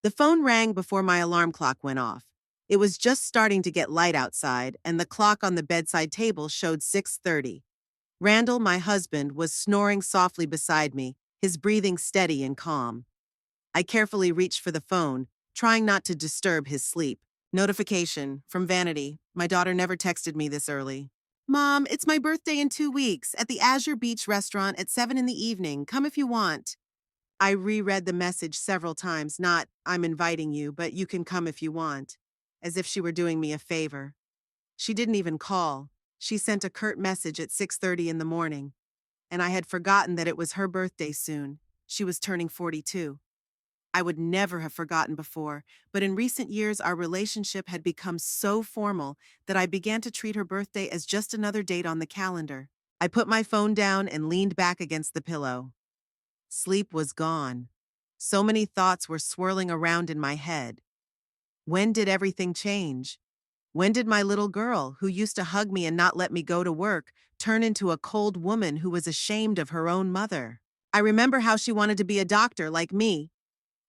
The phone rang before my alarm clock went off. It was just starting to get light outside, and the clock on the bedside table showed 6:30. Randall, my husband, was snoring softly beside me, his breathing steady and calm. I carefully reached for the phone, trying not to disturb his sleep. Notification from Vanity. My daughter never texted me this early. Mom, it's my birthday in 2 weeks at the Azure Beach restaurant at 7 in the evening. Come if you want. I reread the message several times, not, I'm inviting you, but you can come if you want, as if she were doing me a favor. She didn't even call. She sent a curt message at 6:30 in the morning, and I had forgotten that it was her birthday soon. She was turning 42. I would never have forgotten before, but in recent years our relationship had become so formal that I began to treat her birthday as just another date on the calendar. I put my phone down and leaned back against the pillow. Sleep was gone. So many thoughts were swirling around in my head. When did everything change? When did my little girl, who used to hug me and not let me go to work, turn into a cold woman who was ashamed of her own mother? I remember how she wanted to be a doctor like me.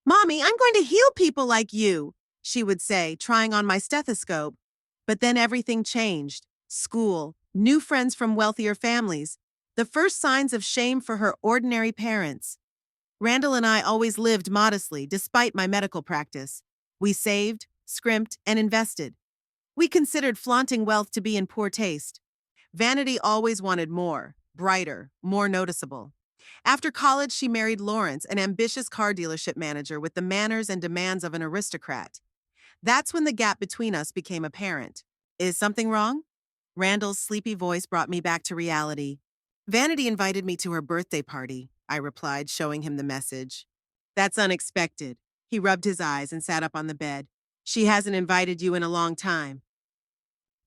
Mommy, I'm going to heal people like you, she would say, trying on my stethoscope. But then everything changed. School, new friends from wealthier families, the first signs of shame for her ordinary parents. Randall and I always lived modestly, despite my medical practice. We saved, scrimped, and invested. We considered flaunting wealth to be in poor taste. Vanity always wanted more, brighter, more noticeable. After college, she married Lawrence, an ambitious car dealership manager with the manners and demands of an aristocrat. That's when the gap between us became apparent. Is something wrong? Randall's sleepy voice brought me back to reality. Vanity invited me to her birthday party, I replied, showing him the message. That's unexpected. He rubbed his eyes and sat up on the bed. She hasn't invited you in a long time.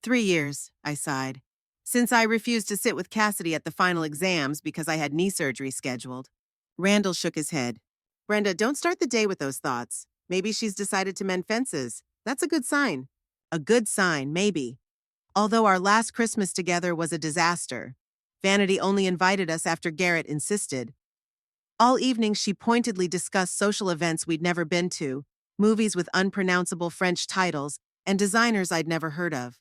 3 years, I sighed. Since I refused to sit with Cassidy at the final exams because I had knee surgery scheduled. Randall shook his head. Brenda, don't start the day with those thoughts. Maybe she's decided to mend fences. That's a good sign. A good sign, maybe. Although our last Christmas together was a disaster. Vanity only invited us after Garrett insisted. All evening she pointedly discussed social events we'd never been to, movies with unpronounceable French titles, and designers I'd never heard of.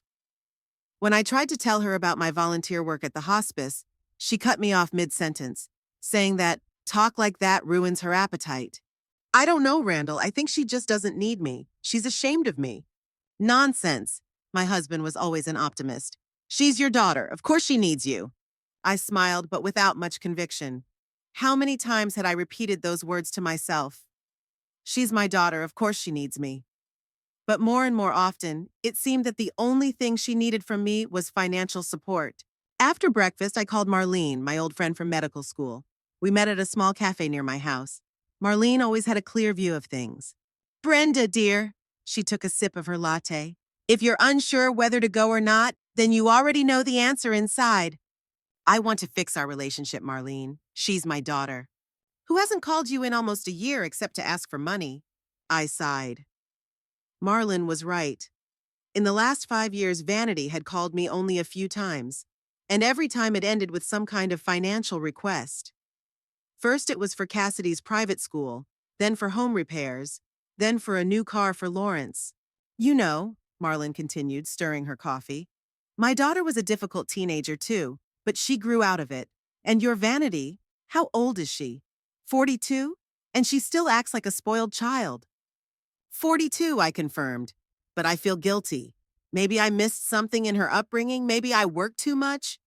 When I tried to tell her about my volunteer work at the hospice, she cut me off mid-sentence, saying that talk like that ruins her appetite. I don't know, Randall. I think she just doesn't need me. She's ashamed of me. Nonsense. My husband was always an optimist. She's your daughter. Of course she needs you. I smiled, but without much conviction. How many times had I repeated those words to myself? She's my daughter. Of course she needs me. But more and more often, it seemed that the only thing she needed from me was financial support. After breakfast, I called Marlene, my old friend from medical school. We met at a small cafe near my house. Marlene always had a clear view of things. Brenda, dear, she took a sip of her latte. If you're unsure whether to go or not, then you already know the answer inside. I want to fix our relationship, Marlene. She's my daughter. Who hasn't called you in almost a year except to ask for money? I sighed. Marlon was right. In the last 5 years, Vanity had called me only a few times, and every time it ended with some kind of financial request. First it was for Cassidy's private school, then for home repairs, then for a new car for Lawrence. You know, Marlon continued, stirring her coffee, my daughter was a difficult teenager too, but she grew out of it. And your Vanity, how old is she? 42? And she still acts like a spoiled child. 42, I confirmed, but I feel guilty. Maybe I missed something in her upbringing. Maybe I worked too much.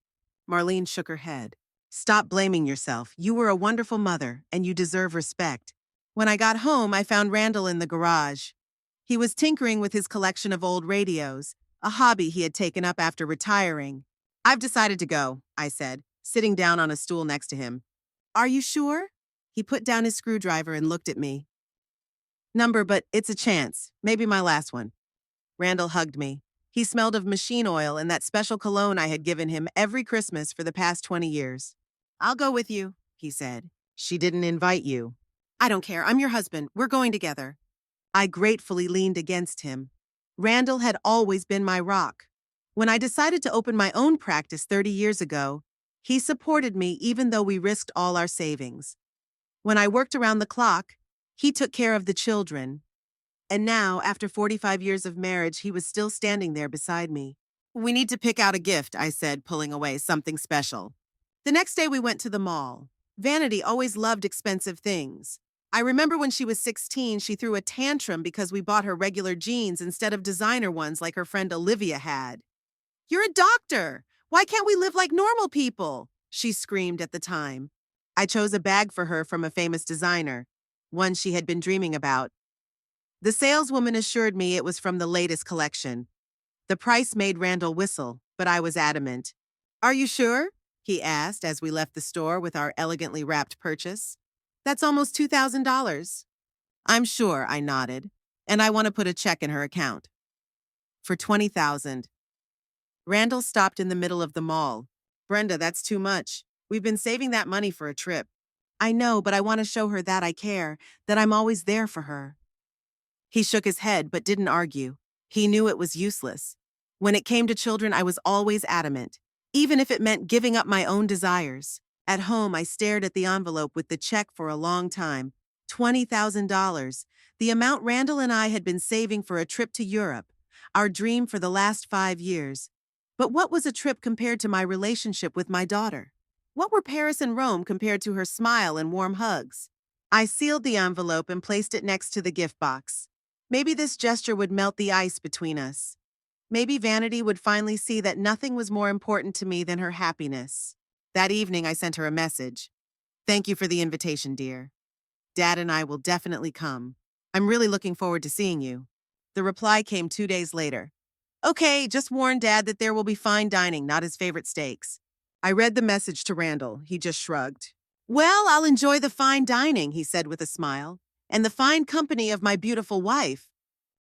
Marlene shook her head. Stop blaming yourself. You were a wonderful mother, and you deserve respect. When I got home, I found Randall in the garage. He was tinkering with his collection of old radios, a hobby he had taken up after retiring. I've decided to go, I said, sitting down on a stool next to him. Are you sure? He put down his screwdriver and looked at me. Number, but it's a chance. Maybe my last one. Randall hugged me. He smelled of machine oil and that special cologne I had given him every Christmas for the past 20 years. I'll go with you, he said. She didn't invite you. I don't care. I'm your husband. We're going together. I gratefully leaned against him. Randall had always been my rock. When I decided to open my own practice 30 years ago, he supported me even though we risked all our savings. When I worked around the clock, he took care of the children. And now, after 45 years of marriage, he was still standing there beside me. We need to pick out a gift, I said, pulling away, something special. The next day we went to the mall. Vanity always loved expensive things. I remember when she was 16, she threw a tantrum because we bought her regular jeans instead of designer ones like her friend Olivia had. "You're a doctor! Why can't we live like normal people?" she screamed at the time. I chose a bag for her from a famous designer, one she had been dreaming about. The saleswoman assured me it was from the latest collection. The price made Randall whistle, but I was adamant. "Are you sure?" he asked as we left the store with our elegantly wrapped purchase. "That's almost $2,000. "I'm sure," I nodded, "and I want to put a check in her account." For 20,000. Randall stopped in the middle of the mall. "Brenda, that's too much. We've been saving that money for a trip." "I know, but I want to show her that I care, that I'm always there for her." He shook his head but didn't argue. He knew it was useless. When it came to children, I was always adamant, even if it meant giving up my own desires. At home, I stared at the envelope with the check for a long time. $20,000, the amount Randall and I had been saving for a trip to Europe, our dream for the last 5 years. But what was a trip compared to my relationship with my daughter? What were Paris and Rome compared to her smile and warm hugs? I sealed the envelope and placed it next to the gift box. Maybe this gesture would melt the ice between us. Maybe Vanity would finally see that nothing was more important to me than her happiness. That evening, I sent her a message. "Thank you for the invitation, dear. Dad and I will definitely come. I'm really looking forward to seeing you." The reply came 2 days later. "Okay, just warn Dad that there will be fine dining, not his favorite steaks." I read the message to Randall. He just shrugged. "Well, I'll enjoy the fine dining," he said with a smile, "and the fine company of my beautiful wife."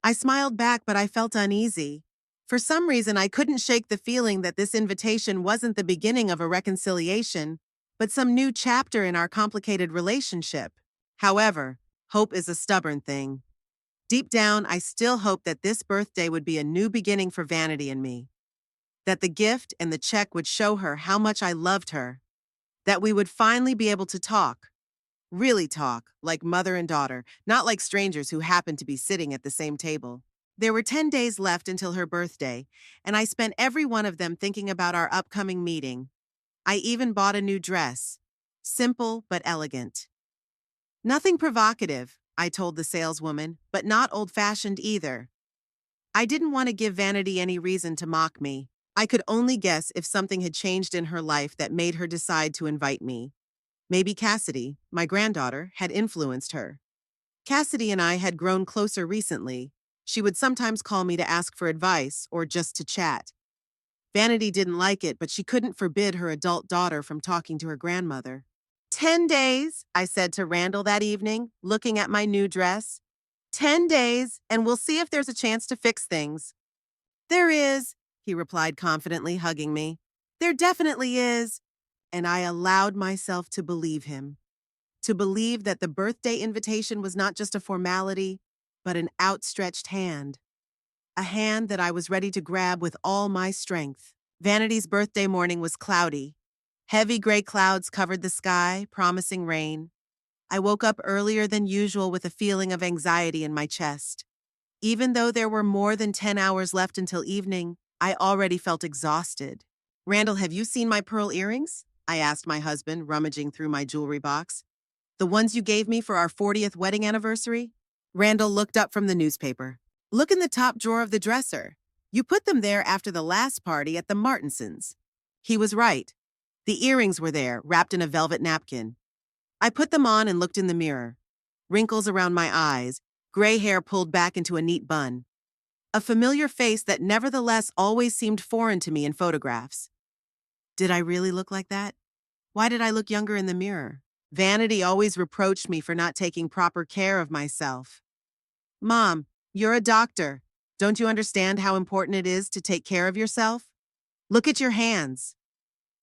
I smiled back, but I felt uneasy. For some reason, I couldn't shake the feeling that this invitation wasn't the beginning of a reconciliation, but some new chapter in our complicated relationship. However, hope is a stubborn thing. Deep down, I still hoped that this birthday would be a new beginning for Vanity and me. That the gift and the check would show her how much I loved her. That we would finally be able to talk. Really talk, like mother and daughter, not like strangers who happened to be sitting at the same table. There were 10 days left until her birthday, and I spent every one of them thinking about our upcoming meeting. I even bought a new dress. Simple but elegant. Nothing provocative, I told the saleswoman, but not old-fashioned either. I didn't want to give Vanity any reason to mock me. I could only guess if something had changed in her life that made her decide to invite me. Maybe Cassidy, my granddaughter, had influenced her. Cassidy and I had grown closer recently. She would sometimes call me to ask for advice or just to chat. Vanity didn't like it, but she couldn't forbid her adult daughter from talking to her grandmother. 10 days, I said to Randall that evening, looking at my new dress. 10 days, and we'll see if there's a chance to fix things. "There is," he replied confidently, hugging me. "There definitely is." And I allowed myself to believe him. To believe that the birthday invitation was not just a formality, but an outstretched hand. A hand that I was ready to grab with all my strength. Vanity's birthday morning was cloudy. Heavy gray clouds covered the sky, promising rain. I woke up earlier than usual with a feeling of anxiety in my chest. Even though there were more than 10 hours left until evening, I already felt exhausted. "Randall, have you seen my pearl earrings?" I asked my husband, rummaging through my jewelry box. "The ones you gave me for our 40th wedding anniversary?" Randall looked up from the newspaper. "Look in the top drawer of the dresser. You put them there after the last party at the Martinsons." He was right. The earrings were there, wrapped in a velvet napkin. I put them on and looked in the mirror. Wrinkles around my eyes, gray hair pulled back into a neat bun. A familiar face that nevertheless always seemed foreign to me in photographs. Did I really look like that? Why did I look younger in the mirror? Vanity always reproached me for not taking proper care of myself. "Mom, you're a doctor. Don't you understand how important it is to take care of yourself? Look at your hands."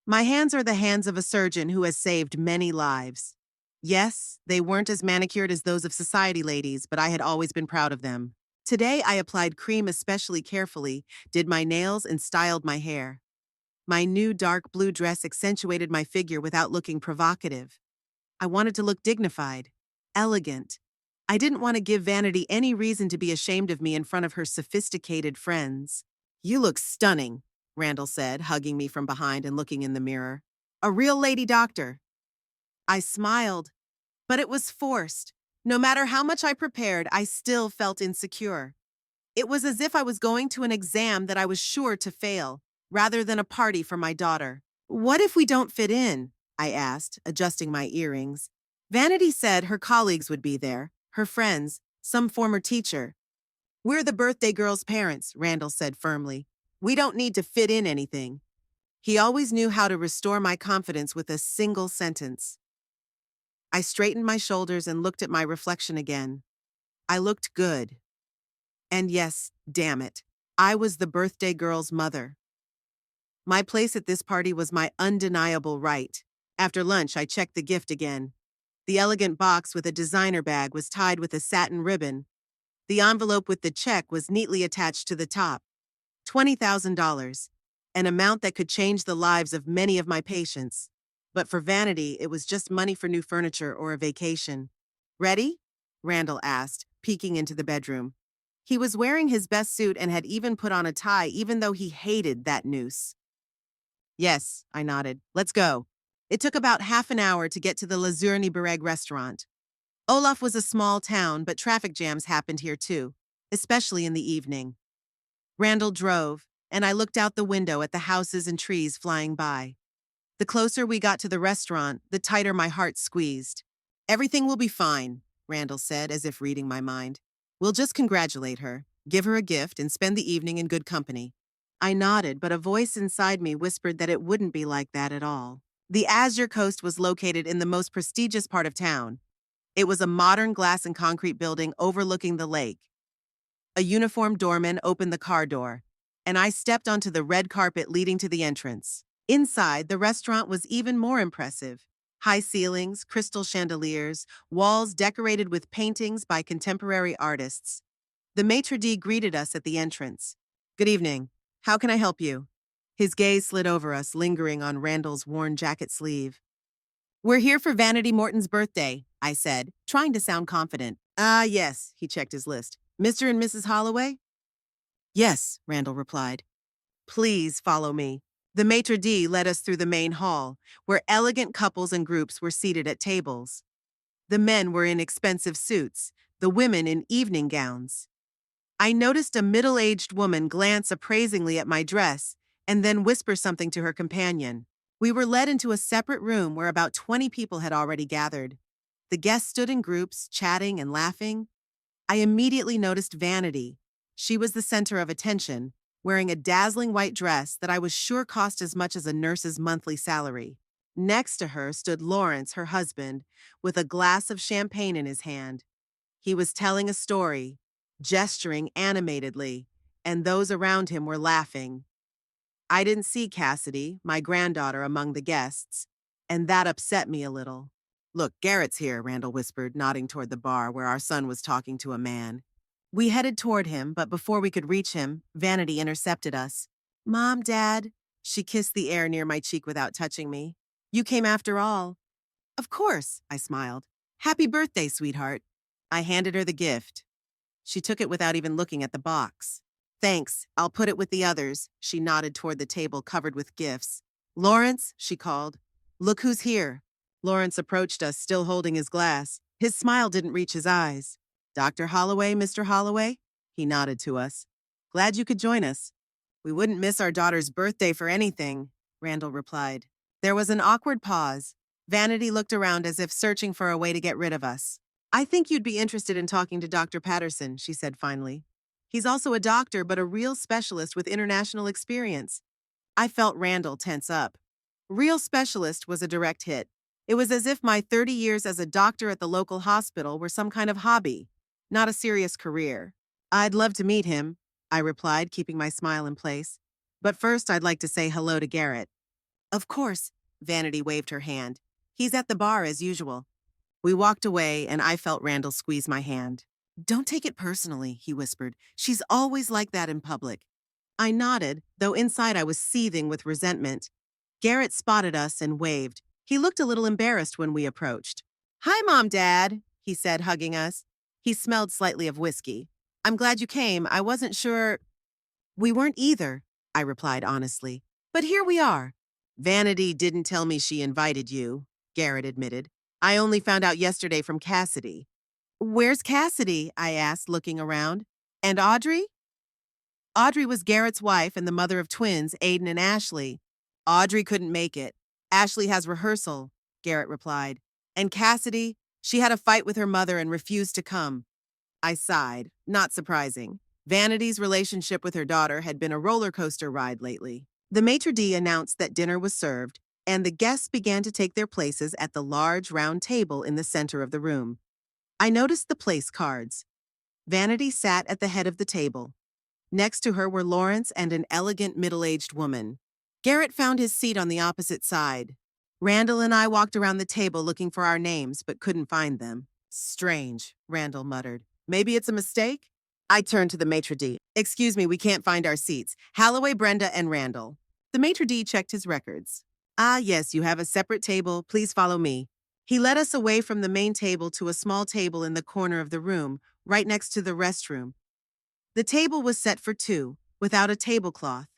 My hands are the hands of a surgeon who has saved many lives. Yes, they weren't as manicured as those of society ladies, but I had always been proud of them. Today, I applied cream especially carefully, did my nails, and styled my hair. My new dark blue dress accentuated my figure without looking provocative. I wanted to look dignified, elegant. I didn't want to give Vanity any reason to be ashamed of me in front of her sophisticated friends. You look stunning, Randall said, hugging me from behind and looking in the mirror. A real lady doctor. I smiled, but it was forced. No matter how much I prepared, I still felt insecure. It was as if I was going to an exam that I was sure to fail, rather than a party for my daughter. What if we don't fit in? I asked, adjusting my earrings. Vanity said her colleagues would be there, her friends, some former teacher. We're the birthday girl's parents, Randall said firmly. We don't need to fit in anything. He always knew how to restore my confidence with a single sentence. I straightened my shoulders and looked at my reflection again. I looked good. And yes, damn it, I was the birthday girl's mother. My place at this party was my undeniable right. After lunch, I checked the gift again. The elegant box with a designer bag was tied with a satin ribbon. The envelope with the check was neatly attached to the top. $20,000, an amount that could change the lives of many of my patients. But for Vanity, it was just money for new furniture or a vacation. Ready? Randall asked, peeking into the bedroom. He was wearing his best suit and had even put on a tie, even though he hated that noose. Yes, I nodded. Let's go. It took about half an hour to get to the Lazurny Bereg restaurant. Olaf was a small town, but traffic jams happened here too, especially in the evening. Randall drove, and I looked out the window at the houses and trees flying by. The closer we got to the restaurant, the tighter my heart squeezed. Everything will be fine, Randall said, as if reading my mind. We'll just congratulate her, give her a gift, and spend the evening in good company. I nodded, but a voice inside me whispered that it wouldn't be like that at all. The Azure Coast was located in the most prestigious part of town. It was a modern glass and concrete building overlooking the lake. A uniformed doorman opened the car door, and I stepped onto the red carpet leading to the entrance. Inside, the restaurant was even more impressive. High ceilings, crystal chandeliers, walls decorated with paintings by contemporary artists. The maitre d' greeted us at the entrance. Good evening. How can I help you? His gaze slid over us, lingering on Randall's worn jacket sleeve. We're here for Vanity Morton's birthday, I said, trying to sound confident. Yes, he checked his list. Mr. and Mrs. Holloway? Yes, Randall replied. Please follow me. The maitre d' led us through the main hall, where elegant couples and groups were seated at tables. The men were in expensive suits, the women in evening gowns. I noticed a middle-aged woman glance appraisingly at my dress and then whisper something to her companion. We were led into a separate room where about 20 people had already gathered. The guests stood in groups, chatting and laughing. I immediately noticed Vanity. She was the center of attention, wearing a dazzling white dress that I was sure cost as much as a nurse's monthly salary. Next to her stood Lawrence, her husband, with a glass of champagne in his hand. He was telling a story, gesturing animatedly, and those around him were laughing. I didn't see Cassidy, my granddaughter, among the guests, and that upset me a little. Look, Garrett's here, Randall whispered, nodding toward the bar where our son was talking to a man. We headed toward him, but before we could reach him, Vanity intercepted us. Mom, Dad. She kissed the air near my cheek without touching me. You came after all. Of course, I smiled. Happy birthday, sweetheart. I handed her the gift. She took it without even looking at the box. Thanks, I'll put it with the others. She nodded toward the table covered with gifts. Lawrence, she called. Look who's here. Lawrence approached us, still holding his glass. His smile didn't reach his eyes. Dr. Holloway, Mr. Holloway? He nodded to us. Glad you could join us. We wouldn't miss our daughter's birthday for anything, Randall replied. There was an awkward pause. Vanity looked around as if searching for a way to get rid of us. I think you'd be interested in talking to Dr. Patterson, she said finally. He's also a doctor, but a real specialist with international experience. I felt Randall tense up. Real specialist was a direct hit. It was as if my 30 years as a doctor at the local hospital were some kind of hobby, not a serious career. I'd love to meet him, I replied, keeping my smile in place. But first, I'd like to say hello to Garrett. Of course, Vanity waved her hand. He's at the bar as usual. We walked away, and I felt Randall squeeze my hand. Don't take it personally, he whispered. She's always like that in public. I nodded, though inside I was seething with resentment. Garrett spotted us and waved. He looked a little embarrassed when we approached. Hi, Mom, Dad, he said, hugging us. He smelled slightly of whiskey. I'm glad you came. I wasn't sure. We weren't either, I replied honestly. But here we are. Vanity didn't tell me she invited you, Garrett admitted. I only found out yesterday from Cassidy. Where's Cassidy? I asked, looking around. And Audrey? Audrey was Garrett's wife and the mother of twins, Aiden and Ashley. Audrey couldn't make it. Ashley has rehearsal, Garrett replied. And Cassidy, she had a fight with her mother and refused to come. I sighed. Not surprising. Vanity's relationship with her daughter had been a roller coaster ride lately. The maitre d' announced that dinner was served, and the guests began to take their places at the large round table in the center of the room. I noticed the place cards. Vanity sat at the head of the table. Next to her were Lawrence and an elegant middle-aged woman. Garrett found his seat on the opposite side. Randall and I walked around the table looking for our names, but couldn't find them. Strange, Randall muttered. Maybe it's a mistake? I turned to the maitre d'. Excuse me, we can't find our seats. Halloway, Brenda, and Randall. The maitre d' checked his records. Ah, yes, you have a separate table. Please follow me. He led us away from the main table to a small table in the corner of the room, right next to the restroom. The table was set for two, without a tablecloth,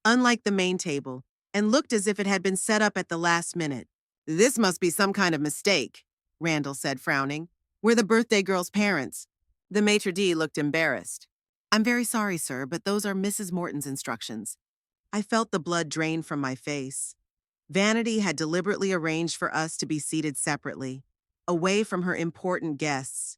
unlike the main table, and looked as if it had been set up at the last minute. This must be some kind of mistake, Randall said, frowning. We're the birthday girl's parents. The maitre d' looked embarrassed. I'm very sorry, sir, but those are Mrs. Morton's instructions. I felt the blood drain from my face. Vanity had deliberately arranged for us to be seated separately, away from her important guests.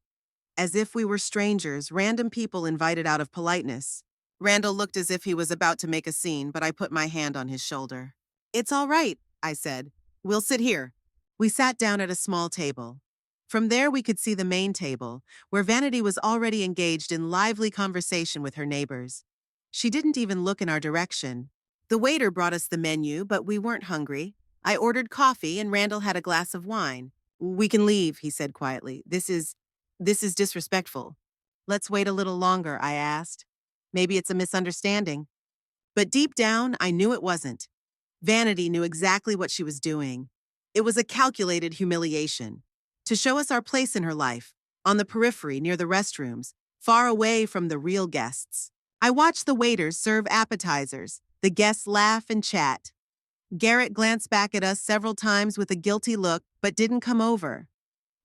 As if we were strangers, random people invited out of politeness. Randall looked as if he was about to make a scene, but I put my hand on his shoulder. It's all right, I said. We'll sit here. We sat down at a small table. From there, we could see the main table, where Vanity was already engaged in lively conversation with her neighbors. She didn't even look in our direction. The waiter brought us the menu, but we weren't hungry. I ordered coffee, and Randall had a glass of wine. We can leave, he said quietly. This is disrespectful. Let's wait a little longer, I asked. Maybe it's a misunderstanding. But deep down, I knew it wasn't. Vanity knew exactly what she was doing. It was a calculated humiliation. To show us our place in her life, on the periphery near the restrooms, far away from the real guests. I watched the waiters serve appetizers, the guests laugh and chat. Garrett glanced back at us several times with a guilty look, but didn't come over.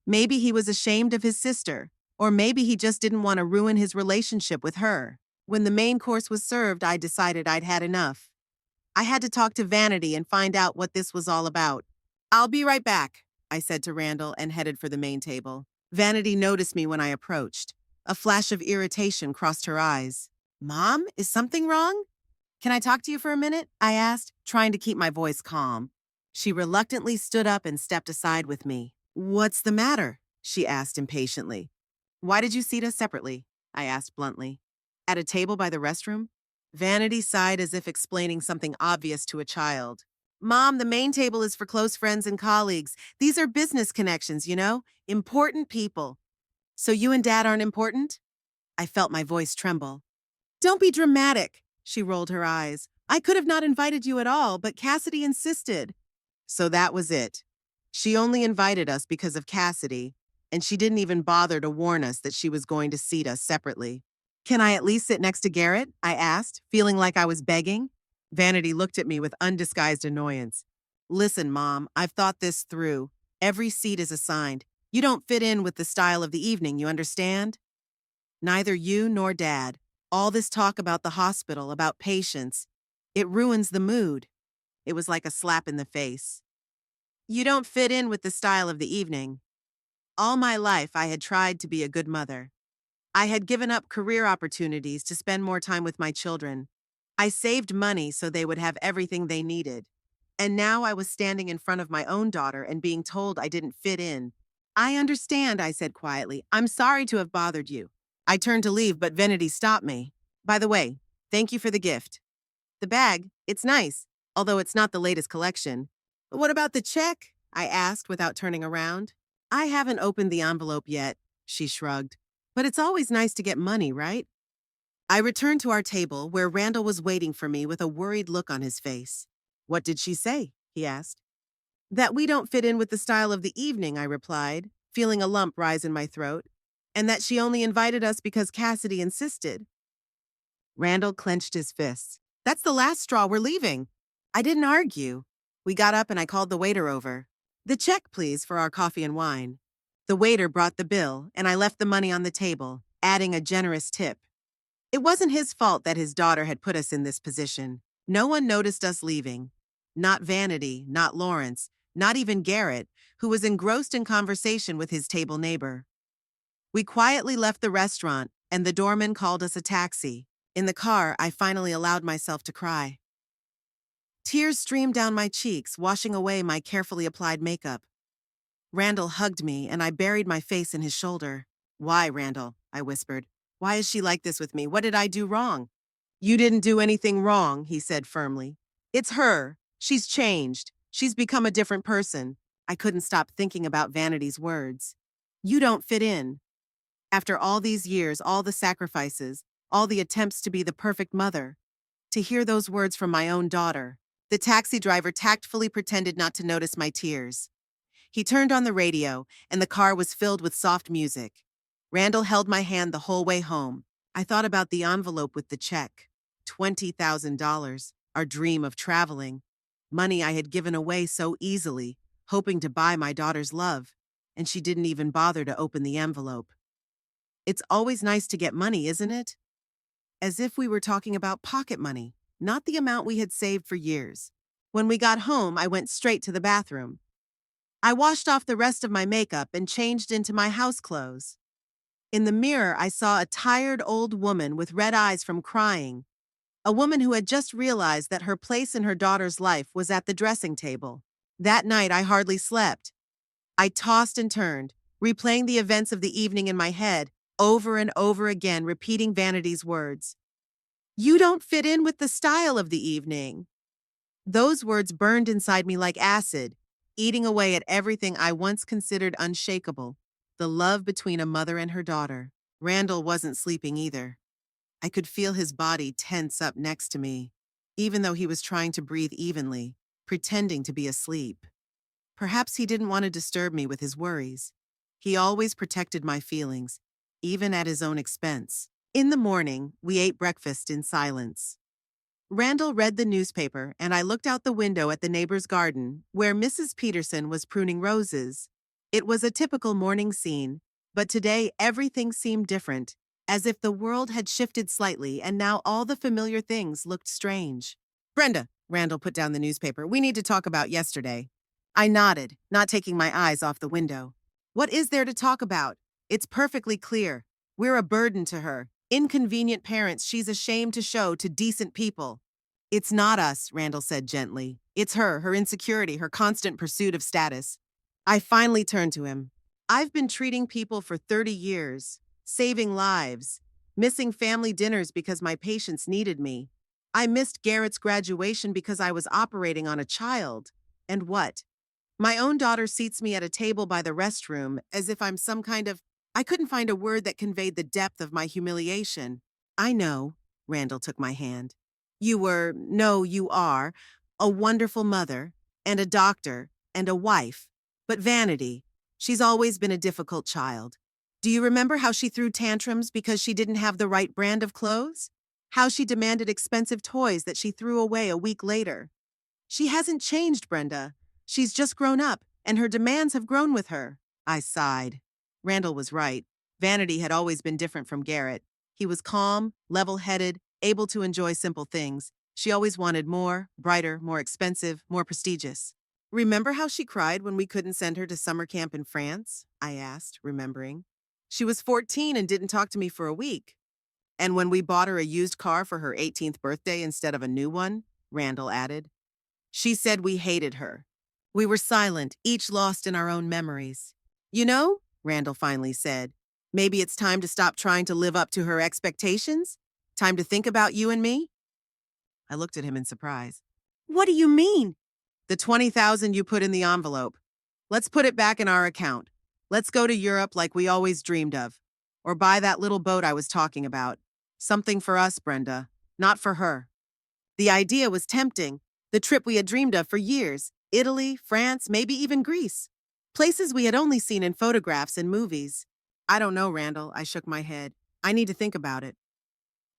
Maybe he was ashamed of his sister, or maybe he just didn't want to ruin his relationship with her. When the main course was served, I decided I'd had enough. I had to talk to Vanity and find out what this was all about. I'll be right back, I said to Randall and headed for the main table. Vanity noticed me when I approached. A flash of irritation crossed her eyes. Mom, is something wrong? Can I talk to you for a minute? I asked, trying to keep my voice calm. She reluctantly stood up and stepped aside with me. What's the matter? She asked impatiently. Why did you seat us separately? I asked bluntly. At a table by the restroom? Vanity sighed as if explaining something obvious to a child. Mom, the main table is for close friends and colleagues. These are business connections, you know? Important people. So you and Dad aren't important? I felt my voice tremble. Don't be dramatic, she rolled her eyes. I could have not invited you at all, but Cassidy insisted. So that was it. She only invited us because of Cassidy, and she didn't even bother to warn us that she was going to seat us separately. Can I at least sit next to Garrett? I asked, feeling like I was begging. Vanity looked at me with undisguised annoyance. Listen, Mom, I've thought this through. Every seat is assigned. You don't fit in with the style of the evening, you understand? Neither you nor Dad. All this talk about the hospital, about patients, it ruins the mood. It was like a slap in the face. You don't fit in with the style of the evening. All my life, I had tried to be a good mother. I had given up career opportunities to spend more time with my children. I saved money so they would have everything they needed. And now I was standing in front of my own daughter and being told I didn't fit in. I understand, I said quietly. I'm sorry to have bothered you. I turned to leave, but Vanity stopped me. By the way, thank you for the gift. The bag, it's nice, although it's not the latest collection. But what about the check? I asked without turning around. I haven't opened the envelope yet, she shrugged. But it's always nice to get money, right? I returned to our table where Randall was waiting for me with a worried look on his face. What did she say? He asked. That we don't fit in with the style of the evening, I replied, feeling a lump rise in my throat. and that she only invited us because Cassidy insisted. Randall clenched his fists. That's the last straw, we're leaving. I didn't argue. We got up and I called the waiter over. The check, please, for our coffee and wine. The waiter brought the bill, and I left the money on the table, adding a generous tip. It wasn't his fault that his daughter had put us in this position. No one noticed us leaving. Not Vanity, not Lawrence, not even Garrett, who was engrossed in conversation with his table neighbor. We quietly left the restaurant, and the doorman called us a taxi. In the car, I finally allowed myself to cry. Tears streamed down my cheeks, washing away my carefully applied makeup. Randall hugged me, and I buried my face in his shoulder. Why, Randall? I whispered. Why is she like this with me? What did I do wrong? You didn't do anything wrong, he said firmly. It's her. She's changed. She's become a different person. I couldn't stop thinking about Vanity's words. You don't fit in. After all these years, all the sacrifices, all the attempts to be the perfect mother, to hear those words from my own daughter. The taxi driver tactfully pretended not to notice my tears. He turned on the radio, and the car was filled with soft music. Randall held my hand the whole way home. I thought about the envelope with the check. $20,000, our dream of traveling. Money I had given away so easily, hoping to buy my daughter's love, and she didn't even bother to open the envelope. It's always nice to get money, isn't it? As if we were talking about pocket money, not the amount we had saved for years. When we got home, I went straight to the bathroom. I washed off the rest of my makeup and changed into my house clothes. In the mirror, I saw a tired old woman with red eyes from crying, a woman who had just realized that her place in her daughter's life was at the dressing table. That night, I hardly slept. I tossed and turned, replaying the events of the evening in my head, over and over again, repeating Vanity's words. You don't fit in with the style of the evening. Those words burned inside me like acid, eating away at everything I once considered unshakable, the love between a mother and her daughter. Randall wasn't sleeping either. I could feel his body tense up next to me, even though he was trying to breathe evenly, pretending to be asleep. Perhaps he didn't want to disturb me with his worries. He always protected my feelings, even at his own expense. In the morning, we ate breakfast in silence. Randall read the newspaper, and I looked out the window at the neighbor's garden, where Mrs. Peterson was pruning roses. It was a typical morning scene, but today everything seemed different, as if the world had shifted slightly and now all the familiar things looked strange. Brenda, Randall put down the newspaper, we need to talk about yesterday. I nodded, not taking my eyes off the window. What is there to talk about? It's perfectly clear. We're a burden to her. Inconvenient parents she's ashamed to show to decent people. It's not us, Randall said gently. It's her insecurity, her constant pursuit of status. I finally turned to him. I've been treating people for 30 years, saving lives, missing family dinners because my patients needed me. I missed Garrett's graduation because I was operating on a child. And what? My own daughter seats me at a table by the restroom as if I'm some kind of... I couldn't find a word that conveyed the depth of my humiliation. I know, Randall took my hand. You are, a wonderful mother, and a doctor, and a wife. But Vanity, she's always been a difficult child. Do you remember how she threw tantrums because she didn't have the right brand of clothes? How she demanded expensive toys that she threw away a week later? She hasn't changed, Brenda. She's just grown up, and her demands have grown with her. I sighed. Randall was right. Vanity had always been different from Garrett. He was calm, level-headed, able to enjoy simple things. She always wanted more, brighter, more expensive, more prestigious. Remember how she cried when we couldn't send her to summer camp in France? I asked, remembering. She was 14 and didn't talk to me for a week. And when we bought her a used car for her 18th birthday instead of a new one, Randall added. She said we hated her. We were silent, each lost in our own memories. You know, Randall finally said, maybe it's time to stop trying to live up to her expectations? Time to think about you and me? I looked at him in surprise. What do you mean? The $20,000 you put in the envelope. Let's put it back in our account. Let's go to Europe like we always dreamed of. Or buy that little boat I was talking about. Something for us, Brenda, not for her. The idea was tempting. The trip we had dreamed of for years. Italy, France, maybe even Greece. Places we had only seen in photographs and movies. I don't know, Randall. I shook my head. I need to think about it.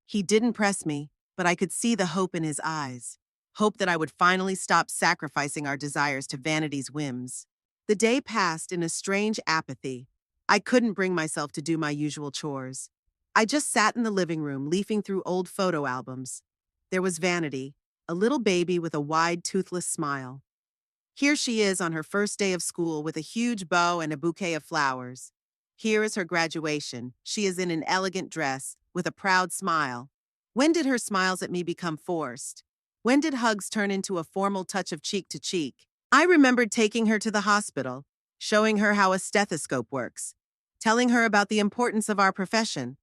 He didn't press me, but I could see the hope in his eyes. Hope that I would finally stop sacrificing our desires to vanity's whims. The day passed in a strange apathy. I couldn't bring myself to do my usual chores. I just sat in the living room, leafing through old photo albums. There was Vanity, a little baby with a wide, toothless smile. Here she is on her first day of school with a huge bow and a bouquet of flowers. Here is her graduation. She is in an elegant dress, with a proud smile. When did her smiles at me become forced? When did hugs turn into a formal touch of cheek to cheek? I remembered taking her to the hospital, showing her how a stethoscope works, telling her about the importance of our profession.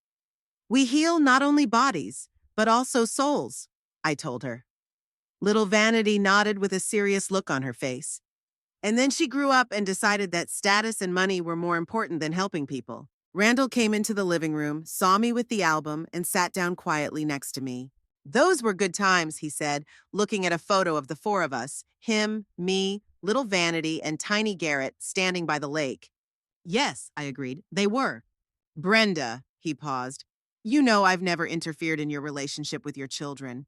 We heal not only bodies, but also souls, I told her. Little Vanity nodded with a serious look on her face. And then she grew up and decided that status and money were more important than helping people. Randall came into the living room, saw me with the album, and sat down quietly next to me. Those were good times, he said, looking at a photo of the four of us, him, me, little Vanity, and tiny Garrett standing by the lake. Yes, I agreed, they were. Brenda, he paused, you know I've never interfered in your relationship with your children.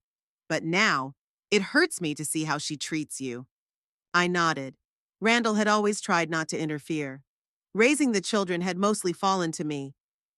But now, it hurts me to see how she treats you. I nodded. Randall had always tried not to interfere. Raising the children had mostly fallen to me,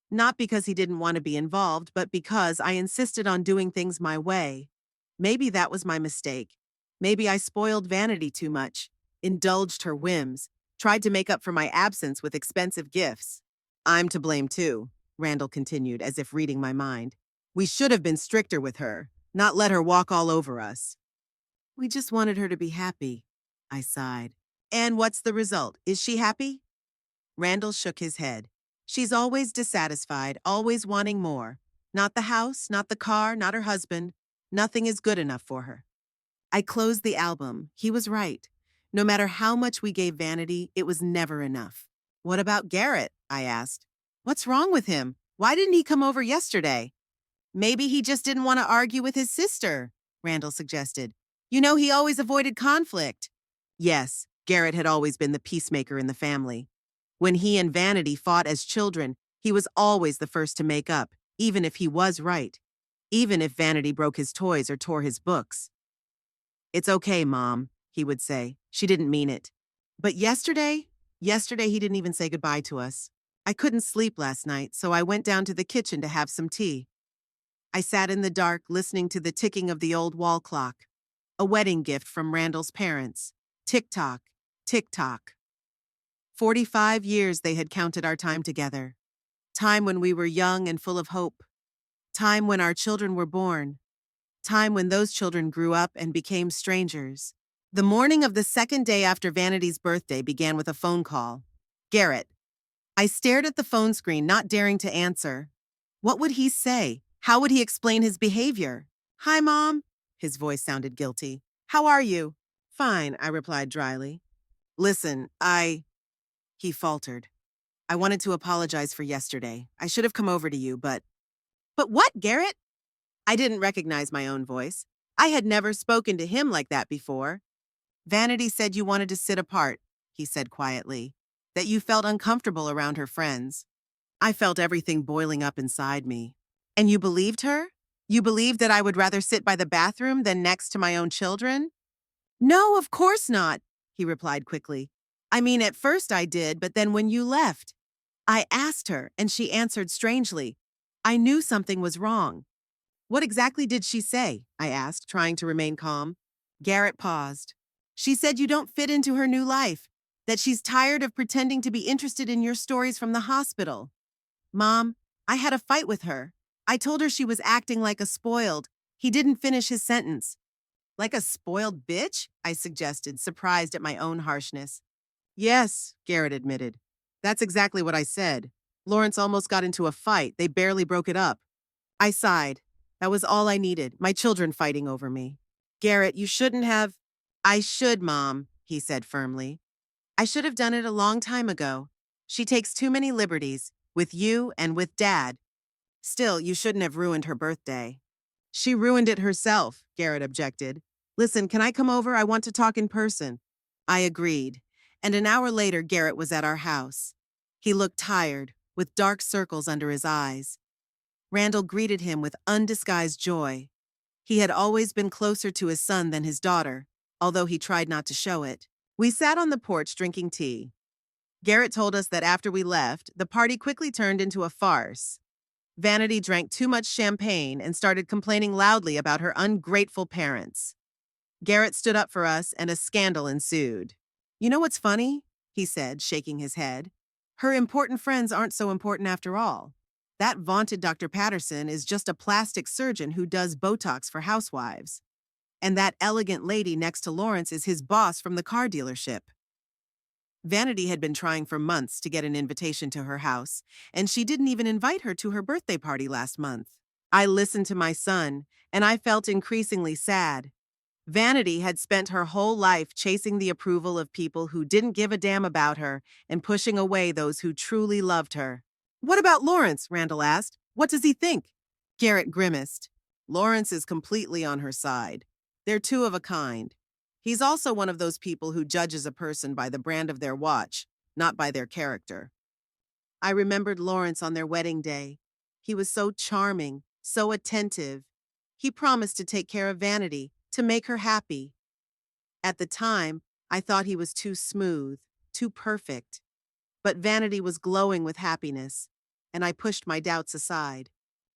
not because he didn't want to be involved, but because I insisted on doing things my way. Maybe that was my mistake. Maybe I spoiled Vanity too much, indulged her whims, tried to make up for my absence with expensive gifts. I'm to blame too, Randall continued, as if reading my mind. We should have been stricter with her, not let her walk all over us. We just wanted her to be happy, I sighed. And what's the result? Is she happy? Randall shook his head. She's always dissatisfied, always wanting more. Not the house, not the car, not her husband. Nothing is good enough for her. I closed the album. He was right. No matter how much we gave Vanity, it was never enough. What about Garrett? I asked. What's wrong with him? Why didn't he come over yesterday? Maybe he just didn't want to argue with his sister, Randall suggested. You know, he always avoided conflict. Yes, Garrett had always been the peacemaker in the family. When he and Vanity fought as children, he was always the first to make up, even if he was right. Even if Vanity broke his toys or tore his books. It's okay, Mom, he would say. She didn't mean it. But yesterday he didn't even say goodbye to us. I couldn't sleep last night, so I went down to the kitchen to have some tea. I sat in the dark listening to the ticking of the old wall clock. A wedding gift from Randall's parents. Tick-tock, tick-tock. 45 years they had counted our time together. Time when we were young and full of hope. Time when our children were born. Time when those children grew up and became strangers. The morning of the second day after Vanity's birthday began with a phone call. Garrett. I stared at the phone screen, not daring to answer. What would he say? How would he explain his behavior? Hi, Mom. His voice sounded guilty. How are you? Fine, I replied dryly. Listen, He faltered. I wanted to apologize for yesterday. I should have come over to you, but... But what, Garrett? I didn't recognize my own voice. I had never spoken to him like that before. Vanity said you wanted to sit apart, he said quietly, that you felt uncomfortable around her friends. I felt everything boiling up inside me. And you believed her? You believed that I would rather sit by the bathroom than next to my own children? No, of course not, he replied quickly. I mean, at first I did, but then when you left, I asked her, and she answered strangely. I knew something was wrong. What exactly did she say? I asked, trying to remain calm. Garrett paused. She said you don't fit into her new life, that she's tired of pretending to be interested in your stories from the hospital. Mom, I had a fight with her. I told her she was acting like a spoiled. He didn't finish his sentence. Like a spoiled bitch? I suggested, surprised at my own harshness. Yes, Garrett admitted. That's exactly what I said. Lawrence almost got into a fight. They barely broke it up. I sighed. That was all I needed, my children fighting over me. Garrett, you shouldn't have... I should, Mom, he said firmly. I should have done it a long time ago. She takes too many liberties, with you and with Dad. Still, you shouldn't have ruined her birthday. She ruined it herself, Garrett objected. Listen, can I come over? I want to talk in person. I agreed, and an hour later Garrett was at our house. He looked tired, with dark circles under his eyes. Randall greeted him with undisguised joy. He had always been closer to his son than his daughter, although he tried not to show it. We sat on the porch drinking tea. Garrett told us that after we left, the party quickly turned into a farce. Vanity drank too much champagne and started complaining loudly about her ungrateful parents. Garrett stood up for us, and a scandal ensued. "You know what's funny?" he said, shaking his head. "Her important friends aren't so important after all. That vaunted Dr. Patterson is just a plastic surgeon who does Botox for housewives. And that elegant lady next to Lawrence is his boss from the car dealership." Vanity had been trying for months to get an invitation to her house, and she didn't even invite her to her birthday party last month. I listened to my son, and I felt increasingly sad. Vanity had spent her whole life chasing the approval of people who didn't give a damn about her and pushing away those who truly loved her. "What about Lawrence?" Randall asked. "What does he think?" Garrett grimaced. "Lawrence is completely on her side. They're two of a kind. He's also one of those people who judges a person by the brand of their watch, not by their character." I remembered Lawrence on their wedding day. He was so charming, so attentive. He promised to take care of Vanity, to make her happy. At the time, I thought he was too smooth, too perfect. But Vanity was glowing with happiness, and I pushed my doubts aside.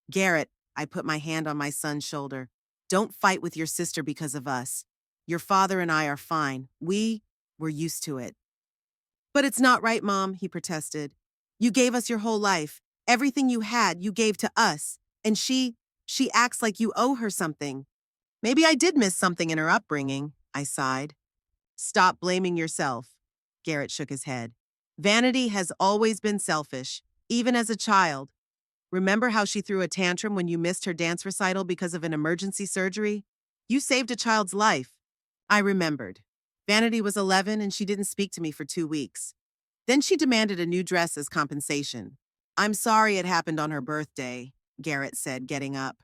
"Garrett," I put my hand on my son's shoulder, "don't fight with your sister because of us. Your father and I are fine. We're used to it." "But it's not right, Mom," he protested. "You gave us your whole life. Everything you had, you gave to us. And she acts like you owe her something." "Maybe I did miss something in her upbringing," I sighed. "Stop blaming yourself." Garrett shook his head. "Vanity has always been selfish, even as a child. Remember how she threw a tantrum when you missed her dance recital because of an emergency surgery? You saved a child's life." I remembered. Vanity was 11 and she didn't speak to me for 2 weeks. Then she demanded a new dress as compensation. "I'm sorry it happened on her birthday," Garrett said, getting up.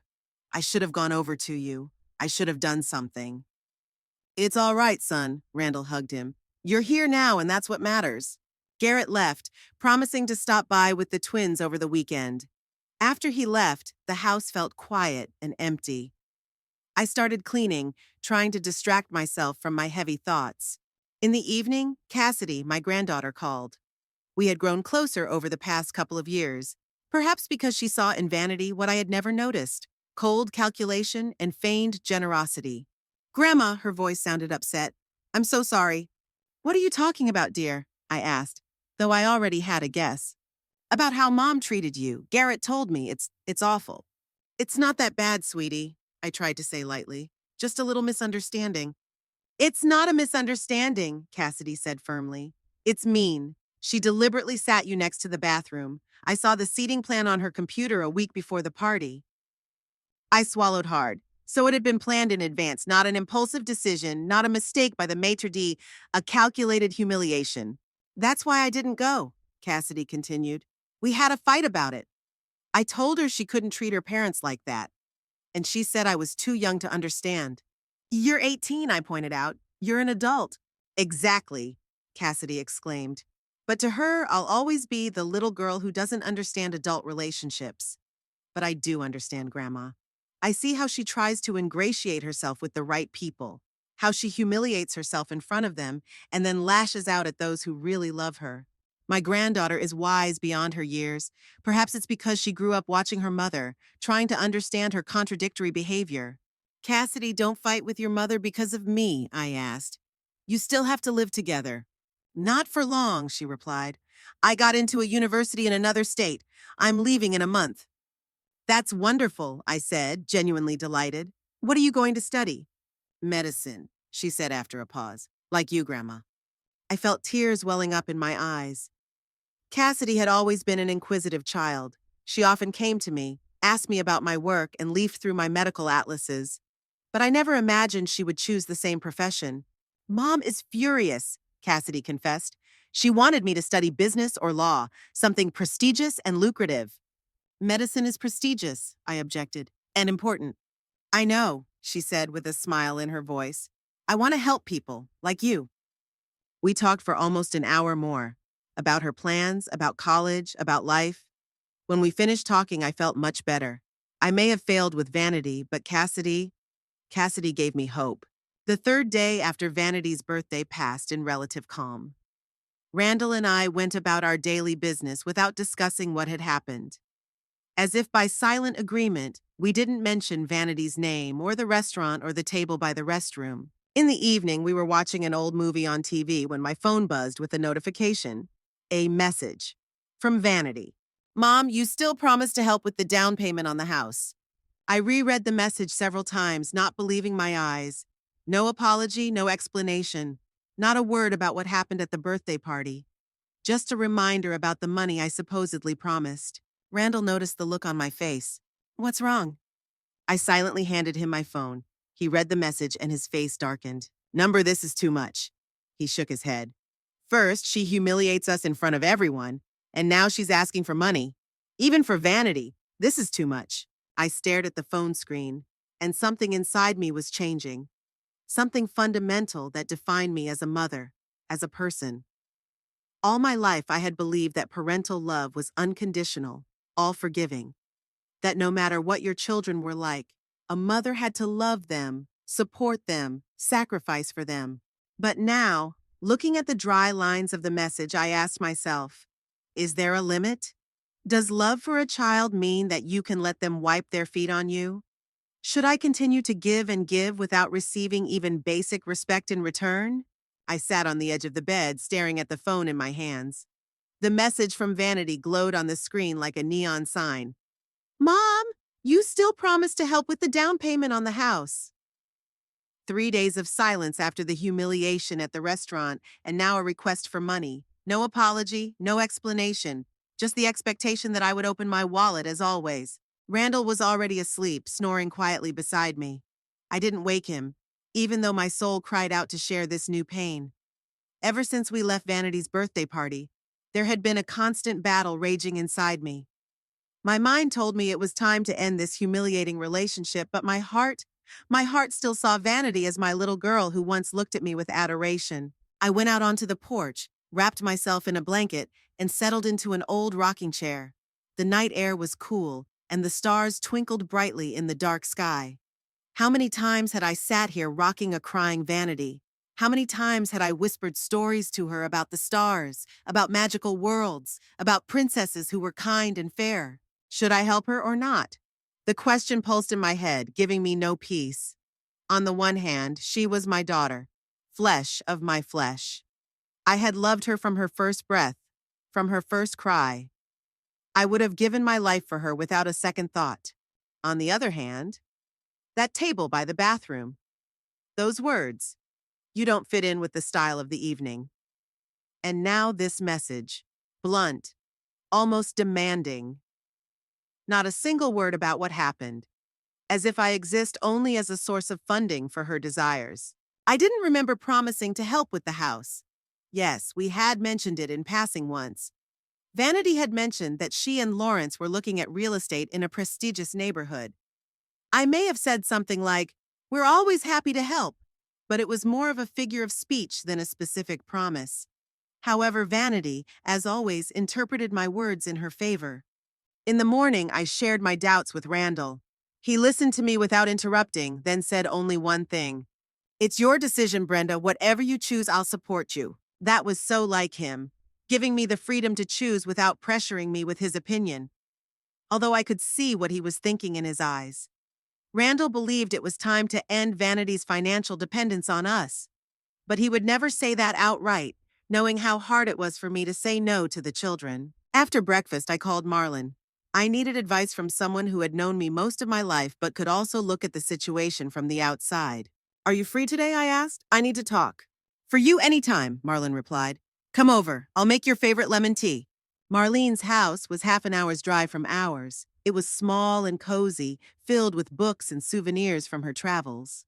"I should have gone over to you. I should have done something." "It's all right, son," Randall hugged him. "You're here now, and that's what matters." Garrett left, promising to stop by with the twins over the weekend. After he left, the house felt quiet and empty. I started cleaning, trying to distract myself from my heavy thoughts. In the evening, Cassidy, my granddaughter, called. We had grown closer over the past couple of years, perhaps because she saw in Vanity what I had never noticed: cold calculation and feigned generosity. "Grandma," her voice sounded upset. "I'm so sorry." "What are you talking about, dear?" I asked, though I already had a guess. "About how Mom treated you. Garrett told me it's awful." "It's not that bad, sweetie," I tried to say lightly. "Just a little misunderstanding." "It's not a misunderstanding," Cassidy said firmly. "It's mean. She deliberately sat you next to the bathroom. I saw the seating plan on her computer a week before the party." I swallowed hard. So it had been planned in advance, not an impulsive decision, not a mistake by the maitre d', a calculated humiliation. "That's why I didn't go," Cassidy continued. "We had a fight about it. I told her she couldn't treat her parents like that, and she said I was too young to understand." "You're 18, I pointed out. "You're an adult." "Exactly," Cassidy exclaimed. "But to her, I'll always be the little girl who doesn't understand adult relationships. But I do understand, Grandma. I see how she tries to ingratiate herself with the right people, how she humiliates herself in front of them and then lashes out at those who really love her. My granddaughter is wise beyond her years. Perhaps it's because she grew up watching her mother, trying to understand her contradictory behavior." "Cassidy, don't fight with your mother because of me," I asked. "You still have to live together." "Not for long," she replied. "I got into a university in another state. I'm leaving in a month." "That's wonderful," I said, genuinely delighted. "What are you going to study?" "Medicine," she said after a pause. "Like you, Grandma." I felt tears welling up in my eyes. Cassidy had always been an inquisitive child. She often came to me, asked me about my work, and leafed through my medical atlases. But I never imagined she would choose the same profession. "Mom is furious," Cassidy confessed. "She wanted me to study business or law, something prestigious and lucrative." "Medicine is prestigious," I objected, "and important." "I know," she said with a smile in her voice. "I want to help people, like you." We talked for almost an hour more. about her plans, about college, about life. When we finished talking, I felt much better. I may have failed with Vanity, but Cassidy gave me hope. The third day after Vanity's birthday passed in relative calm. Randall and I went about our daily business without discussing what had happened. As if by silent agreement, we didn't mention Vanity's name or the restaurant or the table by the restroom. In the evening, we were watching an old movie on TV when my phone buzzed with a notification. A message. From Vanity. Mom, you still promised to help with the down payment on the house. I reread the message several times, not believing my eyes. No apology, no explanation. Not a word about what happened at the birthday party. Just a reminder about the money I supposedly promised. Randall noticed the look on my face. What's wrong? I silently handed him my phone. He read the message and his face darkened. Number, this is too much. He shook his head. First, she humiliates us in front of everyone, and now she's asking for money. Even for Vanity, this is too much. I stared at the phone screen, and something inside me was changing. Something fundamental that defined me as a mother, as a person. All my life, I had believed that parental love was unconditional, all forgiving. That no matter what your children were like, a mother had to love them, support them, sacrifice for them. But now, looking at the dry lines of the message, I asked myself, is there a limit? Does love for a child mean that you can let them wipe their feet on you? Should I continue to give and give without receiving even basic respect in return? I sat on the edge of the bed, staring at the phone in my hands. The message from Vanity glowed on the screen like a neon sign. Mom, you still promised to help with the down payment on the house. 3 days of silence after the humiliation at the restaurant, and now a request for money. No apology, no explanation, just the expectation that I would open my wallet as always. Randall was already asleep, snoring quietly beside me. I didn't wake him, even though my soul cried out to share this new pain. Ever since we left Vanity's birthday party, there had been a constant battle raging inside me. My mind told me it was time to end this humiliating relationship, but my heart still saw Vanity as my little girl who once looked at me with adoration. I went out onto the porch, wrapped myself in a blanket, and settled into an old rocking chair. The night air was cool, and the stars twinkled brightly in the dark sky. How many times had I sat here rocking a crying Vanity? How many times had I whispered stories to her about the stars, about magical worlds, about princesses who were kind and fair? Should I help her or not? The question pulsed in my head, giving me no peace. On the one hand, she was my daughter, flesh of my flesh. I had loved her from her first breath, from her first cry. I would have given my life for her without a second thought. On the other hand, that table by the bathroom, those words, you don't fit in with the style of the evening. And now this message, blunt, almost demanding. Not a single word about what happened, as if I exist only as a source of funding for her desires. I didn't remember promising to help with the house. Yes, we had mentioned it in passing once. Vanity had mentioned that she and Lawrence were looking at real estate in a prestigious neighborhood. I may have said something like, "We're always happy to help," but it was more of a figure of speech than a specific promise. However, Vanity, as always, interpreted my words in her favor. In the morning, I shared my doubts with Randall. He listened to me without interrupting, then said only one thing. "It's your decision, Brenda. Whatever you choose, I'll support you." That was so like him, giving me the freedom to choose without pressuring me with his opinion, although I could see what he was thinking in his eyes. Randall believed it was time to end Vanity's financial dependence on us, but he would never say that outright, knowing how hard it was for me to say no to the children. After breakfast, I called Marlon. I needed advice from someone who had known me most of my life but could also look at the situation from the outside. "Are you free today?" I asked. "I need to talk." "For you, anytime," Marlon replied. "Come over. I'll make your favorite lemon tea." Marlene's house was half an hour's drive from ours. It was small and cozy, filled with books and souvenirs from her travels.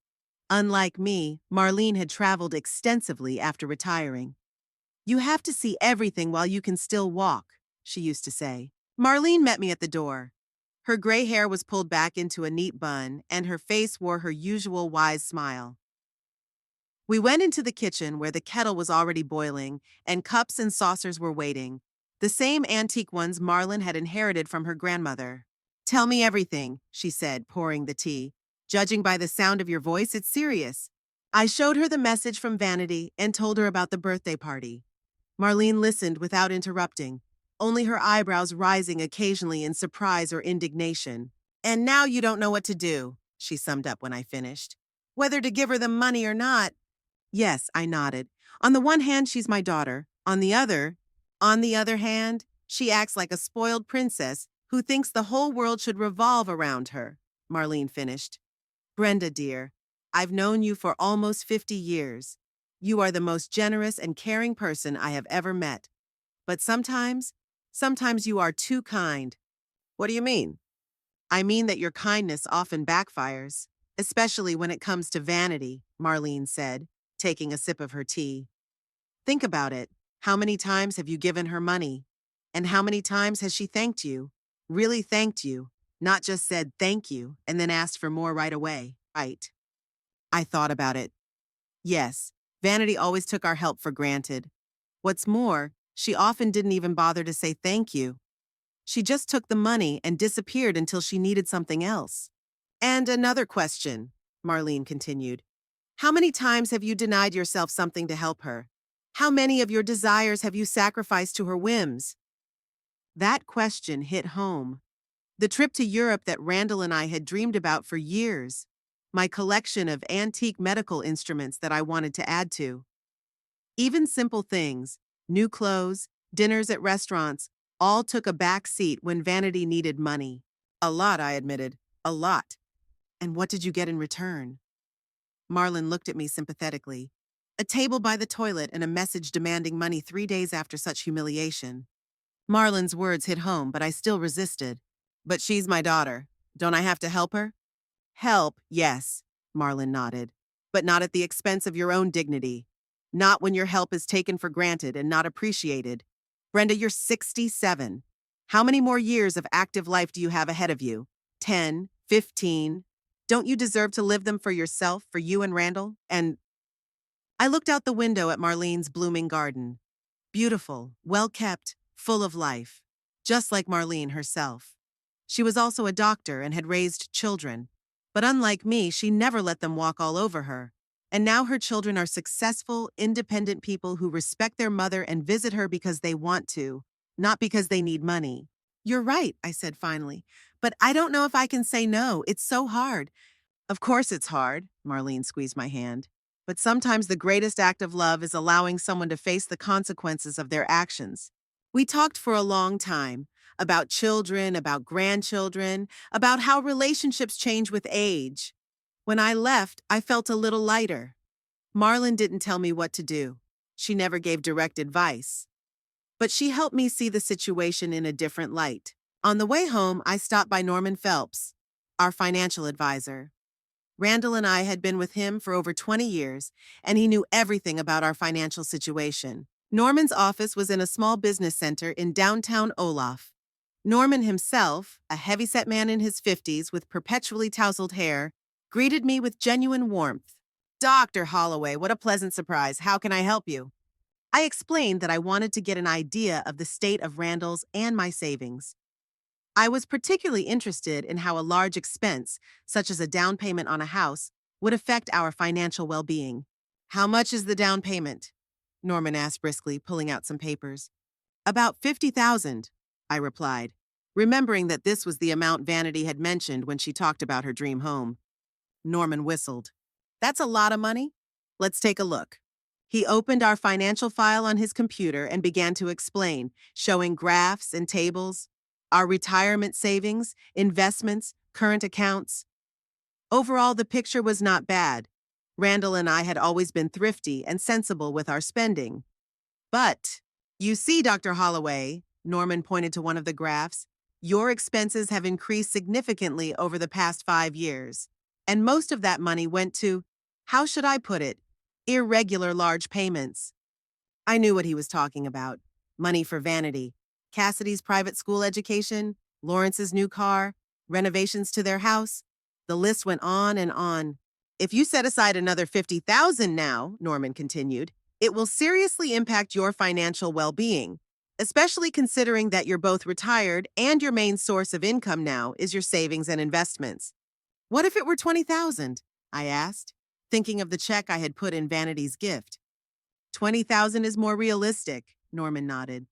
Unlike me, Marlene had traveled extensively after retiring. "You have to see everything while you can still walk," she used to say. Marlene met me at the door. Her gray hair was pulled back into a neat bun, and her face wore her usual wise smile. We went into the kitchen where the kettle was already boiling and cups and saucers were waiting, the same antique ones Marlin had inherited from her grandmother. Tell me everything, she said, pouring the tea. Judging by the sound of your voice, it's serious. I showed her the message from Vanity and told her about the birthday party. Marlene listened without interrupting, only her eyebrows rising occasionally in surprise or indignation. And now you don't know what to do, she summed up when I finished. Whether to give her the money or not. Yes, I nodded. On the one hand, she's my daughter. On the other hand, she acts like a spoiled princess who thinks the whole world should revolve around her, Marlene finished. Brenda, dear, I've known you for almost 50 years. You are the most generous and caring person I have ever met. But sometimes you are too kind. What do you mean? I mean that your kindness often backfires, especially when it comes to Vanity, Marlene said, taking a sip of her tea. Think about it. How many times have you given her money? And how many times has she thanked you? Really thanked you, not just said thank you and then asked for more right away. Right. I thought about it. Yes, Vanity always took our help for granted. What's more, she often didn't even bother to say thank you. She just took the money and disappeared until she needed something else. And another question, Marlene continued. How many times have you denied yourself something to help her? How many of your desires have you sacrificed to her whims? That question hit home. The trip to Europe that Randall and I had dreamed about for years. My collection of antique medical instruments that I wanted to add to. Even simple things, new clothes, dinners at restaurants, all took a back seat when Vanity needed money. A lot, I admitted. A lot. And what did you get in return? Marlin looked at me sympathetically. A table by the toilet and a message demanding money 3 days after such humiliation. Marlin's words hit home, but I still resisted. But she's my daughter. Don't I have to help her? Help, yes, Marlin nodded. But not at the expense of your own dignity. Not when your help is taken for granted and not appreciated. Brenda, you're 67. How many more years of active life do you have ahead of you? 10, 15? Don't you deserve to live them for yourself, for you and Randall? And I looked out the window at Marlene's blooming garden. Beautiful, well-kept, full of life. Just like Marlene herself. She was also a doctor and had raised children. But unlike me, she never let them walk all over her. And now her children are successful, independent people who respect their mother and visit her because they want to, not because they need money. You're right, I said finally. But I don't know if I can say no. It's so hard. Of course it's hard, Marlene squeezed my hand. But sometimes the greatest act of love is allowing someone to face the consequences of their actions. We talked for a long time about children, about grandchildren, about how relationships change with age. When I left, I felt a little lighter. Marlin didn't tell me what to do. She never gave direct advice. But she helped me see the situation in a different light. On the way home, I stopped by Norman Phelps, our financial advisor. Randall and I had been with him for over 20 years, and he knew everything about our financial situation. Norman's office was in a small business center in downtown Olaf. Norman himself, a heavyset man in his 50s with perpetually tousled hair, greeted me with genuine warmth. Dr. Holloway, what a pleasant surprise. How can I help you? I explained that I wanted to get an idea of the state of Randall's and my savings. I was particularly interested in how a large expense, such as a down payment on a house, would affect our financial well-being. How much is the down payment? Norman asked briskly, pulling out some papers. About 50,000, I replied, remembering that this was the amount Vanity had mentioned when she talked about her dream home. Norman whistled. That's a lot of money. Let's take a look. He opened our financial file on his computer and began to explain, showing graphs and tables, our retirement savings, investments, current accounts. Overall, the picture was not bad. Randall and I had always been thrifty and sensible with our spending. But, you see, Dr. Holloway, Norman pointed to one of the graphs, your expenses have increased significantly over the past 5 years. And most of that money went to, how should I put it, irregular large payments. I knew what he was talking about. Money for Vanity, Cassidy's private school education, Lawrence's new car, renovations to their house. The list went on and on. If you set aside another 50,000 now, Norman continued, it will seriously impact your financial well-being, especially considering that you're both retired and your main source of income now is your savings and investments. What if it were 20,000? I asked, thinking of the check I had put in Vanity's gift. 20,000 is more realistic, Norman nodded.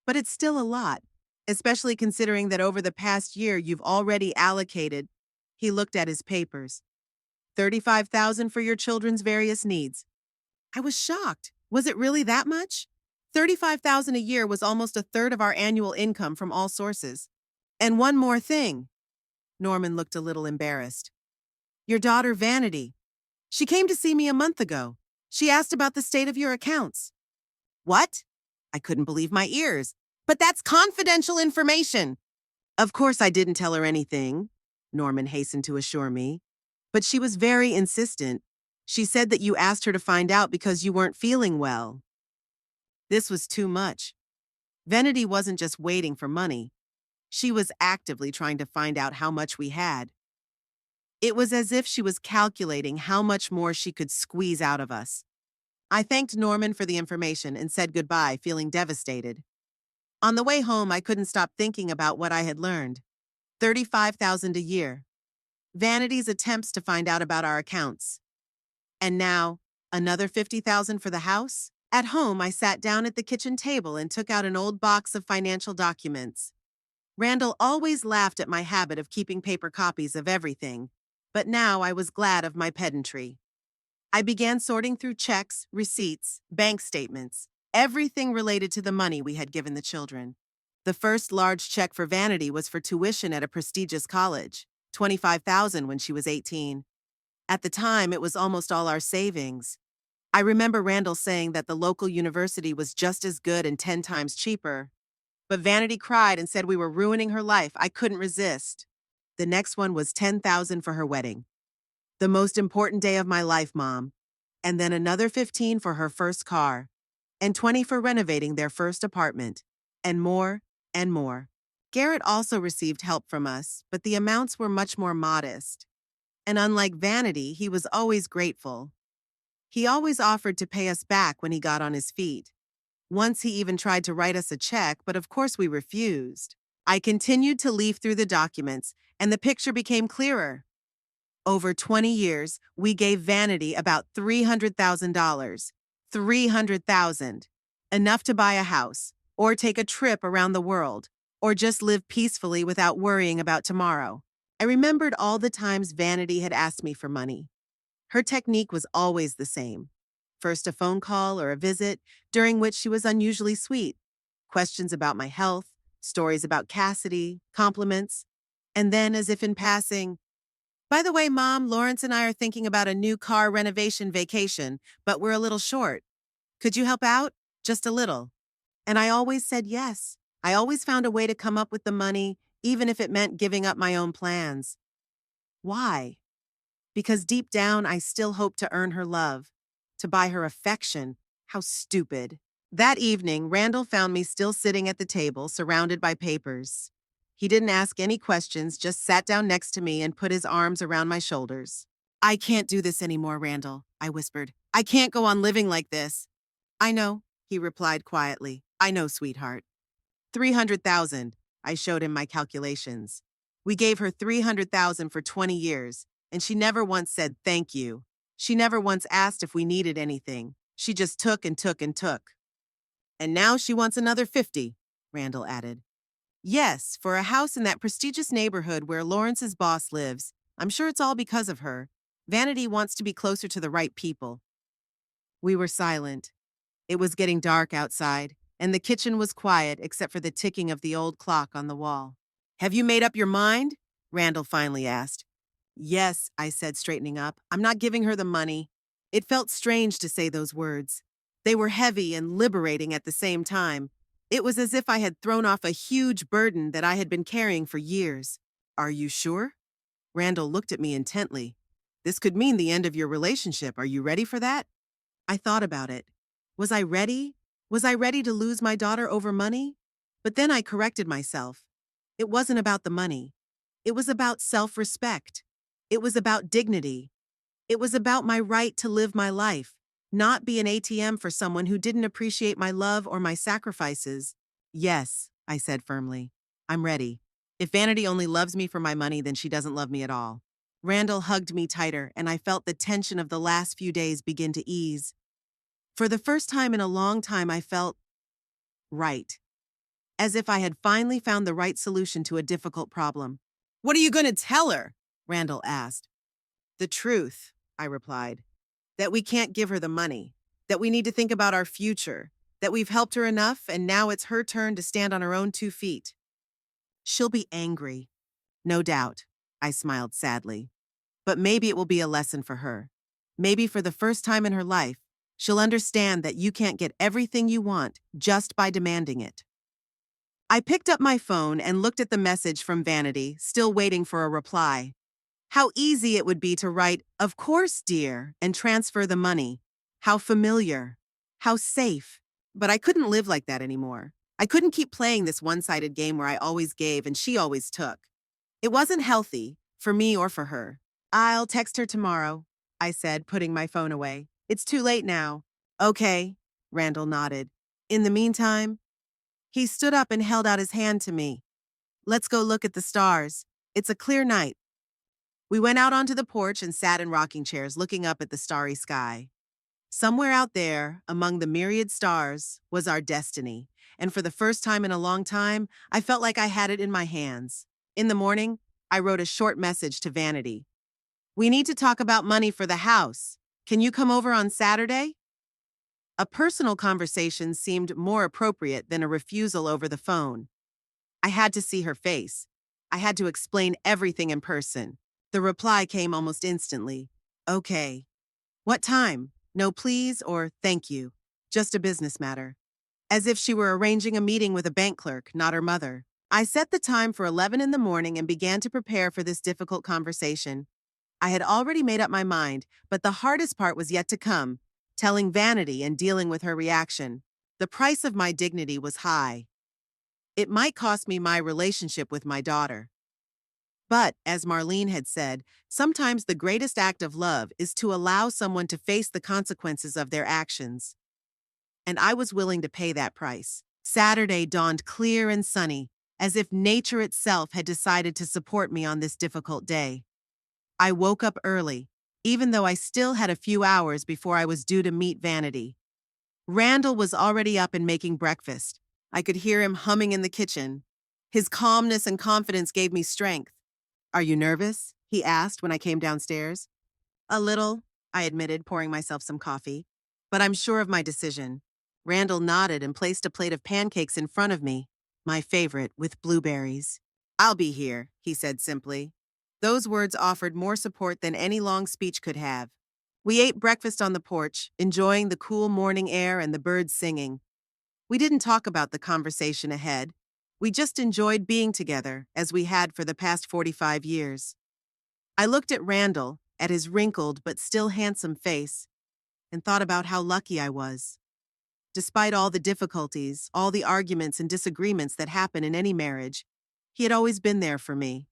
But it's still a lot, especially considering that over the past year you've already allocated. He looked at his papers. 35,000 for your children's various needs. I was shocked. Was it really that much? 35,000 a year was almost a third of our annual income from all sources. And one more thing. Norman looked a little embarrassed. Your daughter Vanity. She came to see me a month ago. She asked about the state of your accounts. What? I couldn't believe my ears. But that's confidential information. Of course I didn't tell her anything, Norman hastened to assure me. But she was very insistent. She said that you asked her to find out because you weren't feeling well. This was too much. Vanity wasn't just waiting for money. She was actively trying to find out how much we had. It was as if she was calculating how much more she could squeeze out of us. I thanked Norman for the information and said goodbye, feeling devastated. On the way home, I couldn't stop thinking about what I had learned. 35,000 a year. Vanity's attempts to find out about our accounts. And now, another 50,000 for the house? At home, I sat down at the kitchen table and took out an old box of financial documents. Randall always laughed at my habit of keeping paper copies of everything, but now I was glad of my pedantry. I began sorting through checks, receipts, bank statements, everything related to the money we had given the children. The first large check for Vanity was for tuition at a prestigious college, 25,000 when she was 18. At the time, it was almost all our savings. I remember Randall saying that the local university was just as good and 10 times cheaper. But Vanity cried and said we were ruining her life. I couldn't resist. The next one was 10,000 for her wedding. The most important day of my life, Mom. And then another 15 for her first car. And 20 for renovating their first apartment. And more, and more. Garrett also received help from us, but the amounts were much more modest. And unlike Vanity, he was always grateful. He always offered to pay us back when he got on his feet. Once he even tried to write us a check, but of course we refused. I continued to leaf through the documents, and the picture became clearer. Over 20 years, we gave Vanity about $300,000. $300,000. Enough to buy a house, or take a trip around the world, or just live peacefully without worrying about tomorrow. I remembered all the times Vanity had asked me for money. Her technique was always the same. First a phone call or a visit, during which she was unusually sweet. Questions about my health, stories about Cassidy, compliments. And then, as if in passing, by the way, Mom, Lawrence and I are thinking about a new car renovation vacation, but we're a little short. Could you help out? Just a little. And I always said yes. I always found a way to come up with the money, even if it meant giving up my own plans. Why? Because deep down, I still hoped to earn her love, to buy her affection. How stupid. That evening, Randall found me still sitting at the table, surrounded by papers. He didn't ask any questions, just sat down next to me and put his arms around my shoulders. I can't do this anymore, Randall, I whispered. I can't go on living like this. I know, he replied quietly. I know, sweetheart. 300,000. I showed him my calculations. We gave her 300,000 for 20 years, and she never once said thank you. She never once asked if we needed anything. She just took and took and took. And now she wants another 50, Randall added. Yes, for a house in that prestigious neighborhood where Lawrence's boss lives. I'm sure it's all because of her. Vanity wants to be closer to the right people. We were silent. It was getting dark outside, and the kitchen was quiet except for the ticking of the old clock on the wall. Have you made up your mind? Randall finally asked. Yes, I said, straightening up. I'm not giving her the money. It felt strange to say those words. They were heavy and liberating at the same time. It was as if I had thrown off a huge burden that I had been carrying for years. Are you sure? Randall looked at me intently. This could mean the end of your relationship. Are you ready for that? I thought about it. Was I ready? Was I ready to lose my daughter over money? But then I corrected myself. It wasn't about the money. It was about self-respect. It was about dignity. It was about my right to live my life, not be an ATM for someone who didn't appreciate my love or my sacrifices. Yes, I said firmly. I'm ready. If Vanity only loves me for my money, then she doesn't love me at all. Randall hugged me tighter, and I felt the tension of the last few days begin to ease. For the first time in a long time, I felt right, as if I had finally found the right solution to a difficult problem. What are you going to tell her? Randall asked. The truth, I replied. That we can't give her the money, that we need to think about our future, that we've helped her enough and now it's her turn to stand on her own 2 feet. She'll be angry, no doubt, I smiled sadly. But maybe it will be a lesson for her. Maybe for the first time in her life, she'll understand that you can't get everything you want just by demanding it. I picked up my phone and looked at the message from Vanity, still waiting for a reply. How easy it would be to write, "Of course, dear," and transfer the money. How familiar. How safe. But I couldn't live like that anymore. I couldn't keep playing this one-sided game where I always gave and she always took. It wasn't healthy, for me or for her. I'll text her tomorrow, I said, putting my phone away. It's too late now. Okay, Randall nodded. In the meantime, he stood up and held out his hand to me. Let's go look at the stars. It's a clear night. We went out onto the porch and sat in rocking chairs looking up at the starry sky. Somewhere out there, among the myriad stars, was our destiny, and for the first time in a long time, I felt like I had it in my hands. In the morning, I wrote a short message to Vanity. We need to talk about money for the house. Can you come over on Saturday? A personal conversation seemed more appropriate than a refusal over the phone. I had to see her face. I had to explain everything in person. The reply came almost instantly. Okay. What time? No, please, or thank you. Just a business matter. As if she were arranging a meeting with a bank clerk, not her mother. I set the time for 11 in the morning and began to prepare for this difficult conversation. I had already made up my mind, but the hardest part was yet to come, telling Vanity and dealing with her reaction. The price of my dignity was high. It might cost me my relationship with my daughter. But, as Marlene had said, sometimes the greatest act of love is to allow someone to face the consequences of their actions. And I was willing to pay that price. Saturday dawned clear and sunny, as if nature itself had decided to support me on this difficult day. I woke up early, even though I still had a few hours before I was due to meet Vanity. Randall was already up and making breakfast. I could hear him humming in the kitchen. His calmness and confidence gave me strength. Are you nervous? He asked when I came downstairs. A little, I admitted, pouring myself some coffee. But I'm sure of my decision. Randall nodded and placed a plate of pancakes in front of me, my favorite, with blueberries. I'll be here, he said simply. Those words offered more support than any long speech could have. We ate breakfast on the porch, enjoying the cool morning air and the birds singing. We didn't talk about the conversation ahead. We just enjoyed being together, as we had for the past 45 years. I looked at Randall, at his wrinkled but still handsome face, and thought about how lucky I was. Despite all the difficulties, all the arguments and disagreements that happen in any marriage, he had always been there for me.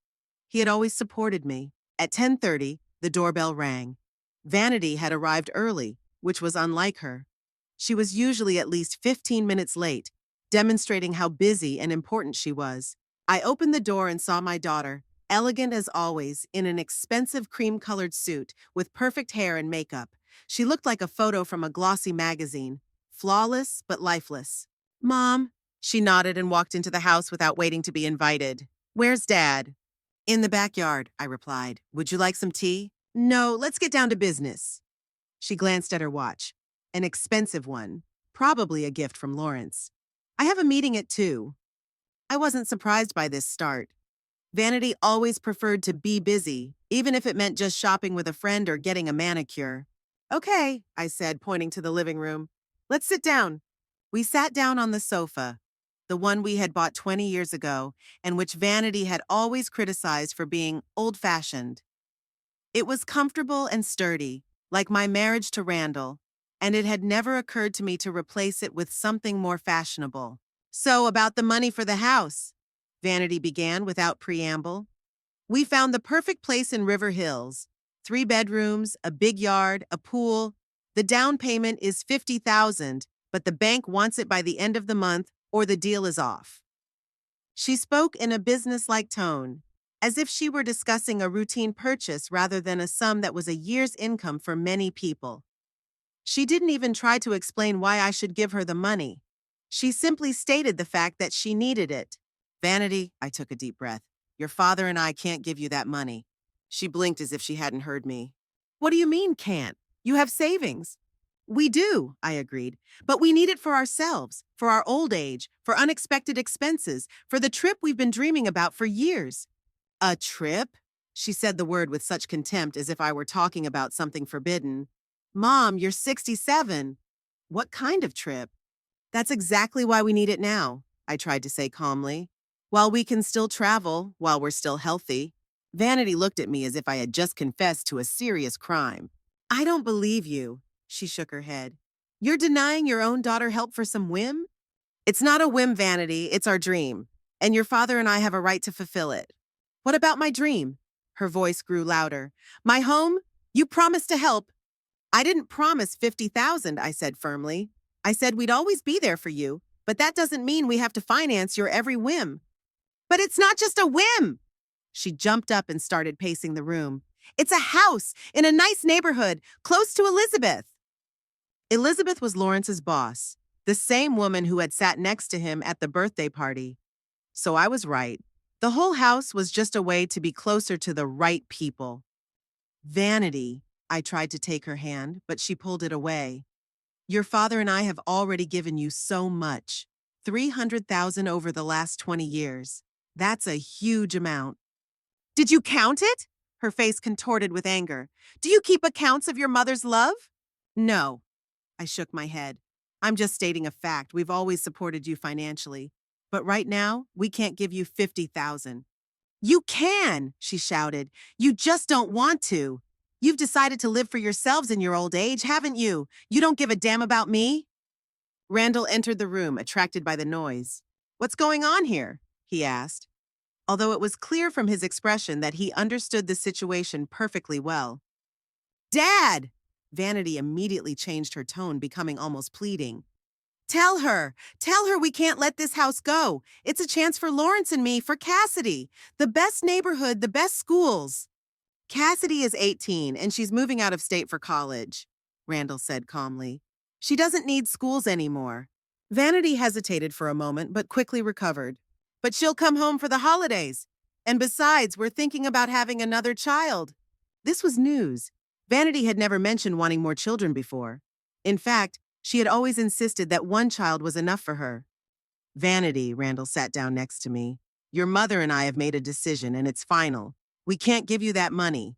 He had always supported me. At 10:30, the doorbell rang. Vanity had arrived early, which was unlike her. She was usually at least 15 minutes late, demonstrating how busy and important she was. I opened the door and saw my daughter, elegant as always, in an expensive cream-colored suit with perfect hair and makeup. She looked like a photo from a glossy magazine, flawless but lifeless. Mom, she nodded and walked into the house without waiting to be invited. Where's Dad? In the backyard, I replied. Would you like some tea? No, let's get down to business. She glanced at her watch. An expensive one, probably a gift from Lawrence. I have a meeting at 2. I wasn't surprised by this start. Vanity always preferred to be busy, even if it meant just shopping with a friend or getting a manicure. Okay, I said, pointing to the living room. Let's sit down. We sat down on the sofa, the one we had bought 20 years ago, and which Vanity had always criticized for being old-fashioned. It was comfortable and sturdy, like my marriage to Randall, and it had never occurred to me to replace it with something more fashionable. So, about the money for the house, Vanity began without preamble. We found the perfect place in River Hills, 3 bedrooms, a big yard, a pool. The down payment is 50,000, but the bank wants it by the end of the month or the deal is off. She spoke in a business-like tone, as if she were discussing a routine purchase rather than a sum that was a year's income for many people. She didn't even try to explain why I should give her the money. She simply stated the fact that she needed it. Vanity, I took a deep breath. Your father and I can't give you that money. She blinked as if she hadn't heard me. What do you mean, can't? You have savings. We do, I agreed, but we need it for ourselves, for our old age, for unexpected expenses, for the trip we've been dreaming about for years. A trip? She said the word with such contempt as if I were talking about something forbidden. Mom, you're 67. What kind of trip? That's exactly why we need it now, I tried to say calmly. While we can still travel, while we're still healthy. Vanity looked at me as if I had just confessed to a serious crime. I don't believe you, she shook her head. You're denying your own daughter help for some whim? It's not a whim, Vanity, it's our dream. And your father and I have a right to fulfill it. What about my dream? Her voice grew louder. My home? You promised to help. I didn't promise 50,000, I said firmly. I said we'd always be there for you, but that doesn't mean we have to finance your every whim. But it's not just a whim! She jumped up and started pacing the room. It's a house in a nice neighborhood, close to Elizabeth. Elizabeth was Lawrence's boss, the same woman who had sat next to him at the birthday party. So I was right. The whole house was just a way to be closer to the right people. Vanity, I tried to take her hand, but she pulled it away. Your father and I have already given you so much. 300,000 over the last 20 years. That's a huge amount. Did you count it? Her face contorted with anger. Do you keep accounts of your mother's love? No. I shook my head. I'm just stating a fact. We've always supported you financially. But right now, we can't give you 50,000. You can, she shouted. You just don't want to. You've decided to live for yourselves in your old age, haven't you? You don't give a damn about me? Randall entered the room, attracted by the noise. What's going on here? He asked, although it was clear from his expression that he understood the situation perfectly well. Dad! Vanity immediately changed her tone, becoming almost pleading. Tell her we can't let this house go. It's a chance for Lawrence and me, for Cassidy. The best neighborhood, the best schools. Cassidy is 18 and she's moving out of state for college, Randall said calmly. She doesn't need schools anymore. Vanity hesitated for a moment but quickly recovered. But she'll come home for the holidays. And besides, we're thinking about having another child. This was news. Vanity had never mentioned wanting more children before. In fact, she had always insisted that one child was enough for her. Vanity, Randall sat down next to me. Your mother and I have made a decision and it's final. We can't give you that money.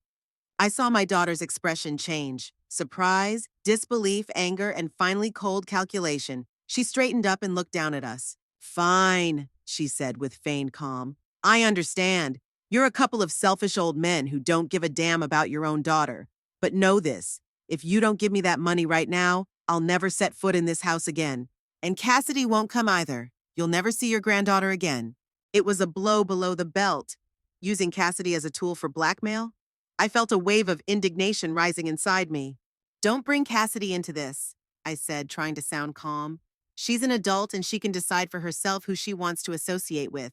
I saw my daughter's expression change. Surprise, disbelief, anger, and finally cold calculation. She straightened up and looked down at us. Fine, she said with feigned calm. I understand. You're a couple of selfish old men who don't give a damn about your own daughter. But know this, if you don't give me that money right now, I'll never set foot in this house again. And Cassidy won't come either. You'll never see your granddaughter again. It was a blow below the belt. Using Cassidy as a tool for blackmail? I felt a wave of indignation rising inside me. Don't bring Cassidy into this, I said, trying to sound calm. She's an adult and she can decide for herself who she wants to associate with.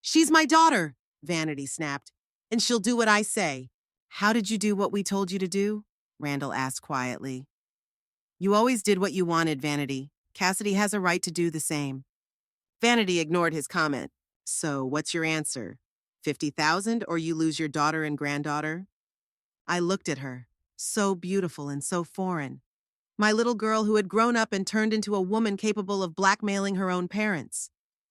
She's my daughter, Vanity snapped, and she'll do what I say. How did you do what we told you to do? Randall asked quietly. You always did what you wanted, Vanity. Cassidy has a right to do the same. Vanity ignored his comment. So what's your answer? 50,000 or you lose your daughter and granddaughter? I looked at her, so beautiful and so foreign. My little girl who had grown up and turned into a woman capable of blackmailing her own parents.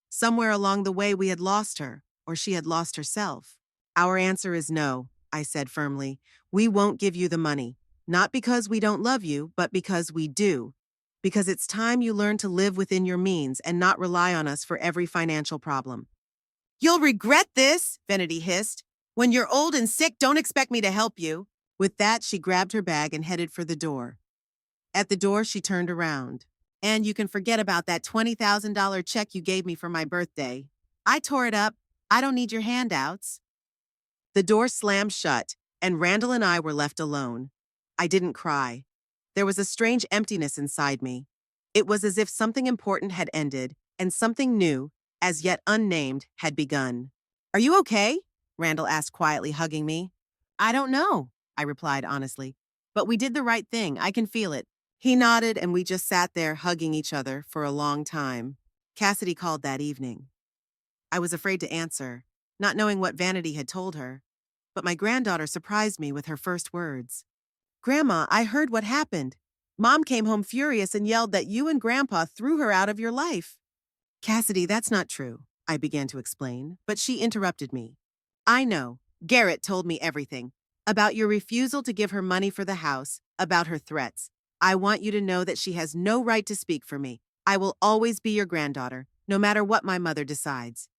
Somewhere along the way we had lost her, or she had lost herself. Our answer is no, I said firmly. We won't give you the money. Not because we don't love you, but because we do. Because it's time you learn to live within your means and not rely on us for every financial problem. You'll regret this, Vanity hissed. When you're old and sick, don't expect me to help you. With that, she grabbed her bag and headed for the door. At the door, she turned around. And you can forget about that $20,000 check you gave me for my birthday. I tore it up. I don't need your handouts. The door slammed shut, and Randall and I were left alone. I didn't cry. There was a strange emptiness inside me. It was as if something important had ended and something new, as yet unnamed, had begun. Are you okay? Randall asked quietly, hugging me. I don't know, I replied honestly. But we did the right thing. I can feel it. He nodded, and we just sat there hugging each other for a long time. Cassidy called that evening. I was afraid to answer, not knowing what Vanity had told her. But my granddaughter surprised me with her first words. Grandma, I heard what happened. Mom came home furious and yelled that you and Grandpa threw her out of your life. Cassidy, that's not true, I began to explain, but she interrupted me. I know. Garrett told me everything. About your refusal to give her money for the house, about her threats. I want you to know that she has no right to speak for me. I will always be your granddaughter, no matter what my mother decides.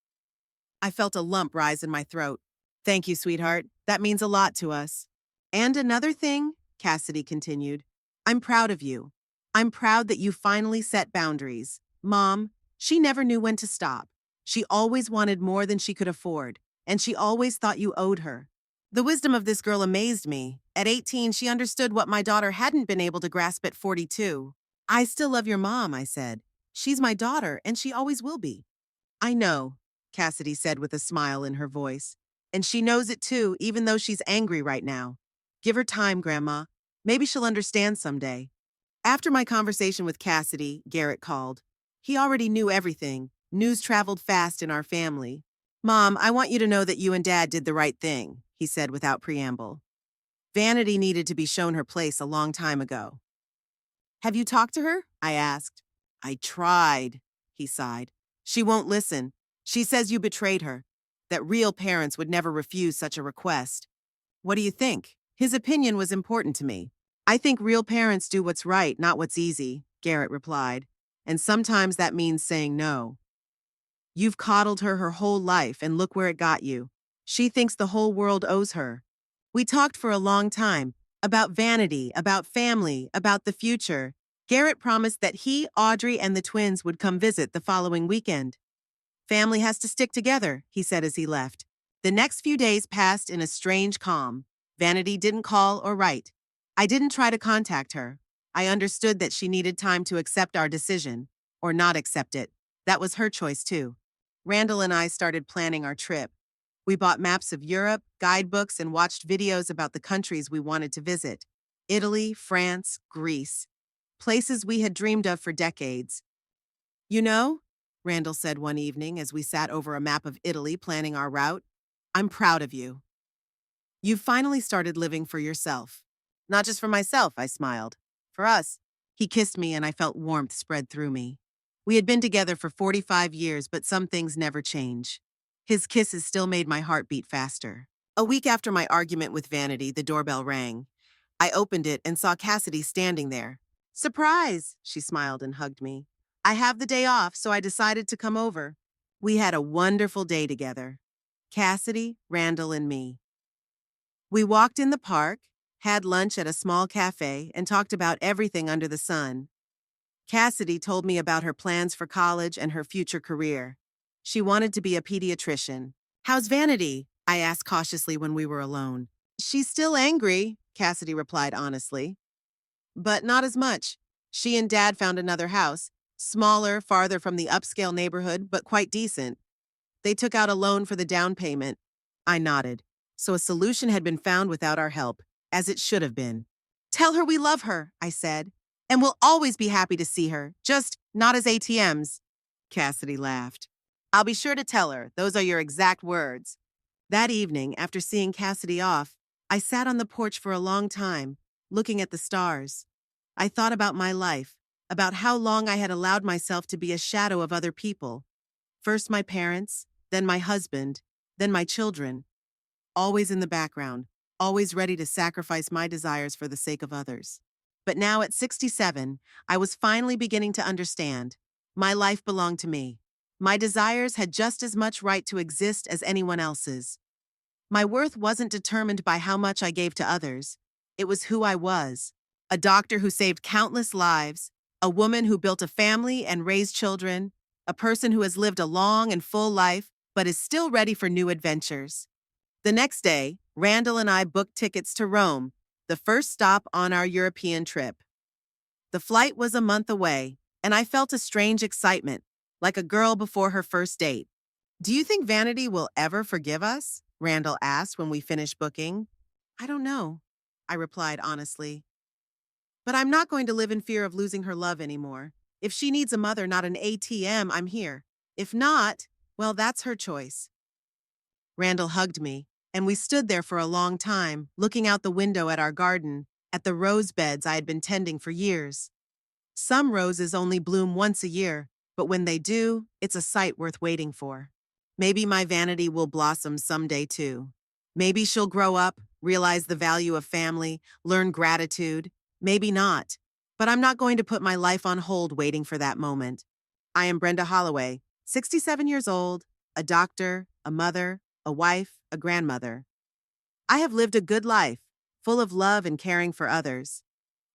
I felt a lump rise in my throat. Thank you, sweetheart. That means a lot to us. And another thing, Cassidy continued, I'm proud of you. I'm proud that you finally set boundaries. Mom, she never knew when to stop. She always wanted more than she could afford, and she always thought you owed her. The wisdom of this girl amazed me. At 18, she understood what my daughter hadn't been able to grasp at 42. I still love your mom, I said. She's my daughter, and she always will be. I know, Cassidy said with a smile in her voice. And she knows it too, even though she's angry right now. Give her time, Grandma. Maybe she'll understand someday. After my conversation with Cassidy, Garrett called. He already knew everything. News traveled fast in our family. Mom, I want you to know that you and Dad did the right thing, he said without preamble. Vanity needed to be shown her place a long time ago. Have you talked to her? I asked. I tried, he sighed. She won't listen. She says you betrayed her, that real parents would never refuse such a request. What do you think? His opinion was important to me. I think real parents do what's right, not what's easy, Garrett replied. And sometimes that means saying no. You've coddled her whole life, and look where it got you. She thinks the whole world owes her. We talked for a long time, about Vanity, about family, about the future. Garrett promised that he, Audrey, and the twins would come visit the following weekend. Family has to stick together, he said as he left. The next few days passed in a strange calm. Vanity didn't call or write. I didn't try to contact her. I understood that she needed time to accept our decision, or not accept it. That was her choice too. Randall and I started planning our trip. We bought maps of Europe, guidebooks, and watched videos about the countries we wanted to visit. Italy, France, Greece. Places we had dreamed of for decades. You know, Randall said one evening as we sat over a map of Italy planning our route, I'm proud of you. You've finally started living for yourself. Not just for myself, I smiled. For us. He kissed me and I felt warmth spread through me. We had been together for 45 years, but some things never change. His kisses still made my heart beat faster. A week after my argument with Vanity, the doorbell rang. I opened it and saw Cassidy standing there. Surprise, she smiled and hugged me. I have the day off, so I decided to come over. We had a wonderful day together. Cassidy, Randall, and me. We walked in the park, had lunch at a small cafe, and talked about everything under the sun. Cassidy told me about her plans for college and her future career. She wanted to be a pediatrician. How's Vanity? I asked cautiously when we were alone. She's still angry, Cassidy replied honestly. But not as much. She and Dad found another house, smaller, farther from the upscale neighborhood, but quite decent. They took out a loan for the down payment. I nodded. So a solution had been found without our help, as it should have been. Tell her we love her, I said, and we'll always be happy to see her, just not as ATMs. Cassidy laughed. I'll be sure to tell her. Those are your exact words. That evening, after seeing Cassidy off, I sat on the porch for a long time, looking at the stars. I thought about my life, about how long I had allowed myself to be a shadow of other people. First my parents, then my husband, then my children. Always in the background, always ready to sacrifice my desires for the sake of others. But now at 67, I was finally beginning to understand. My life belonged to me. My desires had just as much right to exist as anyone else's. My worth wasn't determined by how much I gave to others. It was who I was. A doctor who saved countless lives, a woman who built a family and raised children, a person who has lived a long and full life but is still ready for new adventures. The next day, Randall and I booked tickets to Rome, the first stop on our European trip. The flight was a month away, and I felt a strange excitement, like a girl before her first date. Do you think Vanity will ever forgive us? Randall asked when we finished booking. I don't know, I replied honestly. But I'm not going to live in fear of losing her love anymore. If she needs a mother, not an ATM, I'm here. If not, well, that's her choice. Randall hugged me, and we stood there for a long time, looking out the window at our garden, at the rose beds I had been tending for years. Some roses only bloom once a year, but when they do, it's a sight worth waiting for. Maybe my vanity will blossom someday too. Maybe she'll grow up, realize the value of family, learn gratitude. Maybe not. But I'm not going to put my life on hold waiting for that moment. I am Brenda Holloway, 67 years old, a doctor, a mother, a wife, a grandmother. I have lived a good life, full of love and caring for others.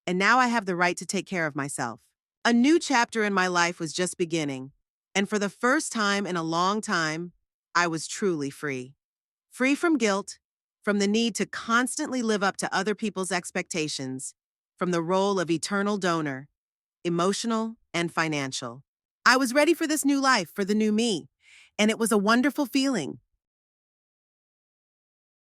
And now I have the right to take care of myself. A new chapter in my life was just beginning, and for the first time in a long time, I was truly free. Free from guilt, from the need to constantly live up to other people's expectations, from the role of eternal donor, emotional and financial. I was ready for this new life, for the new me, and it was a wonderful feeling.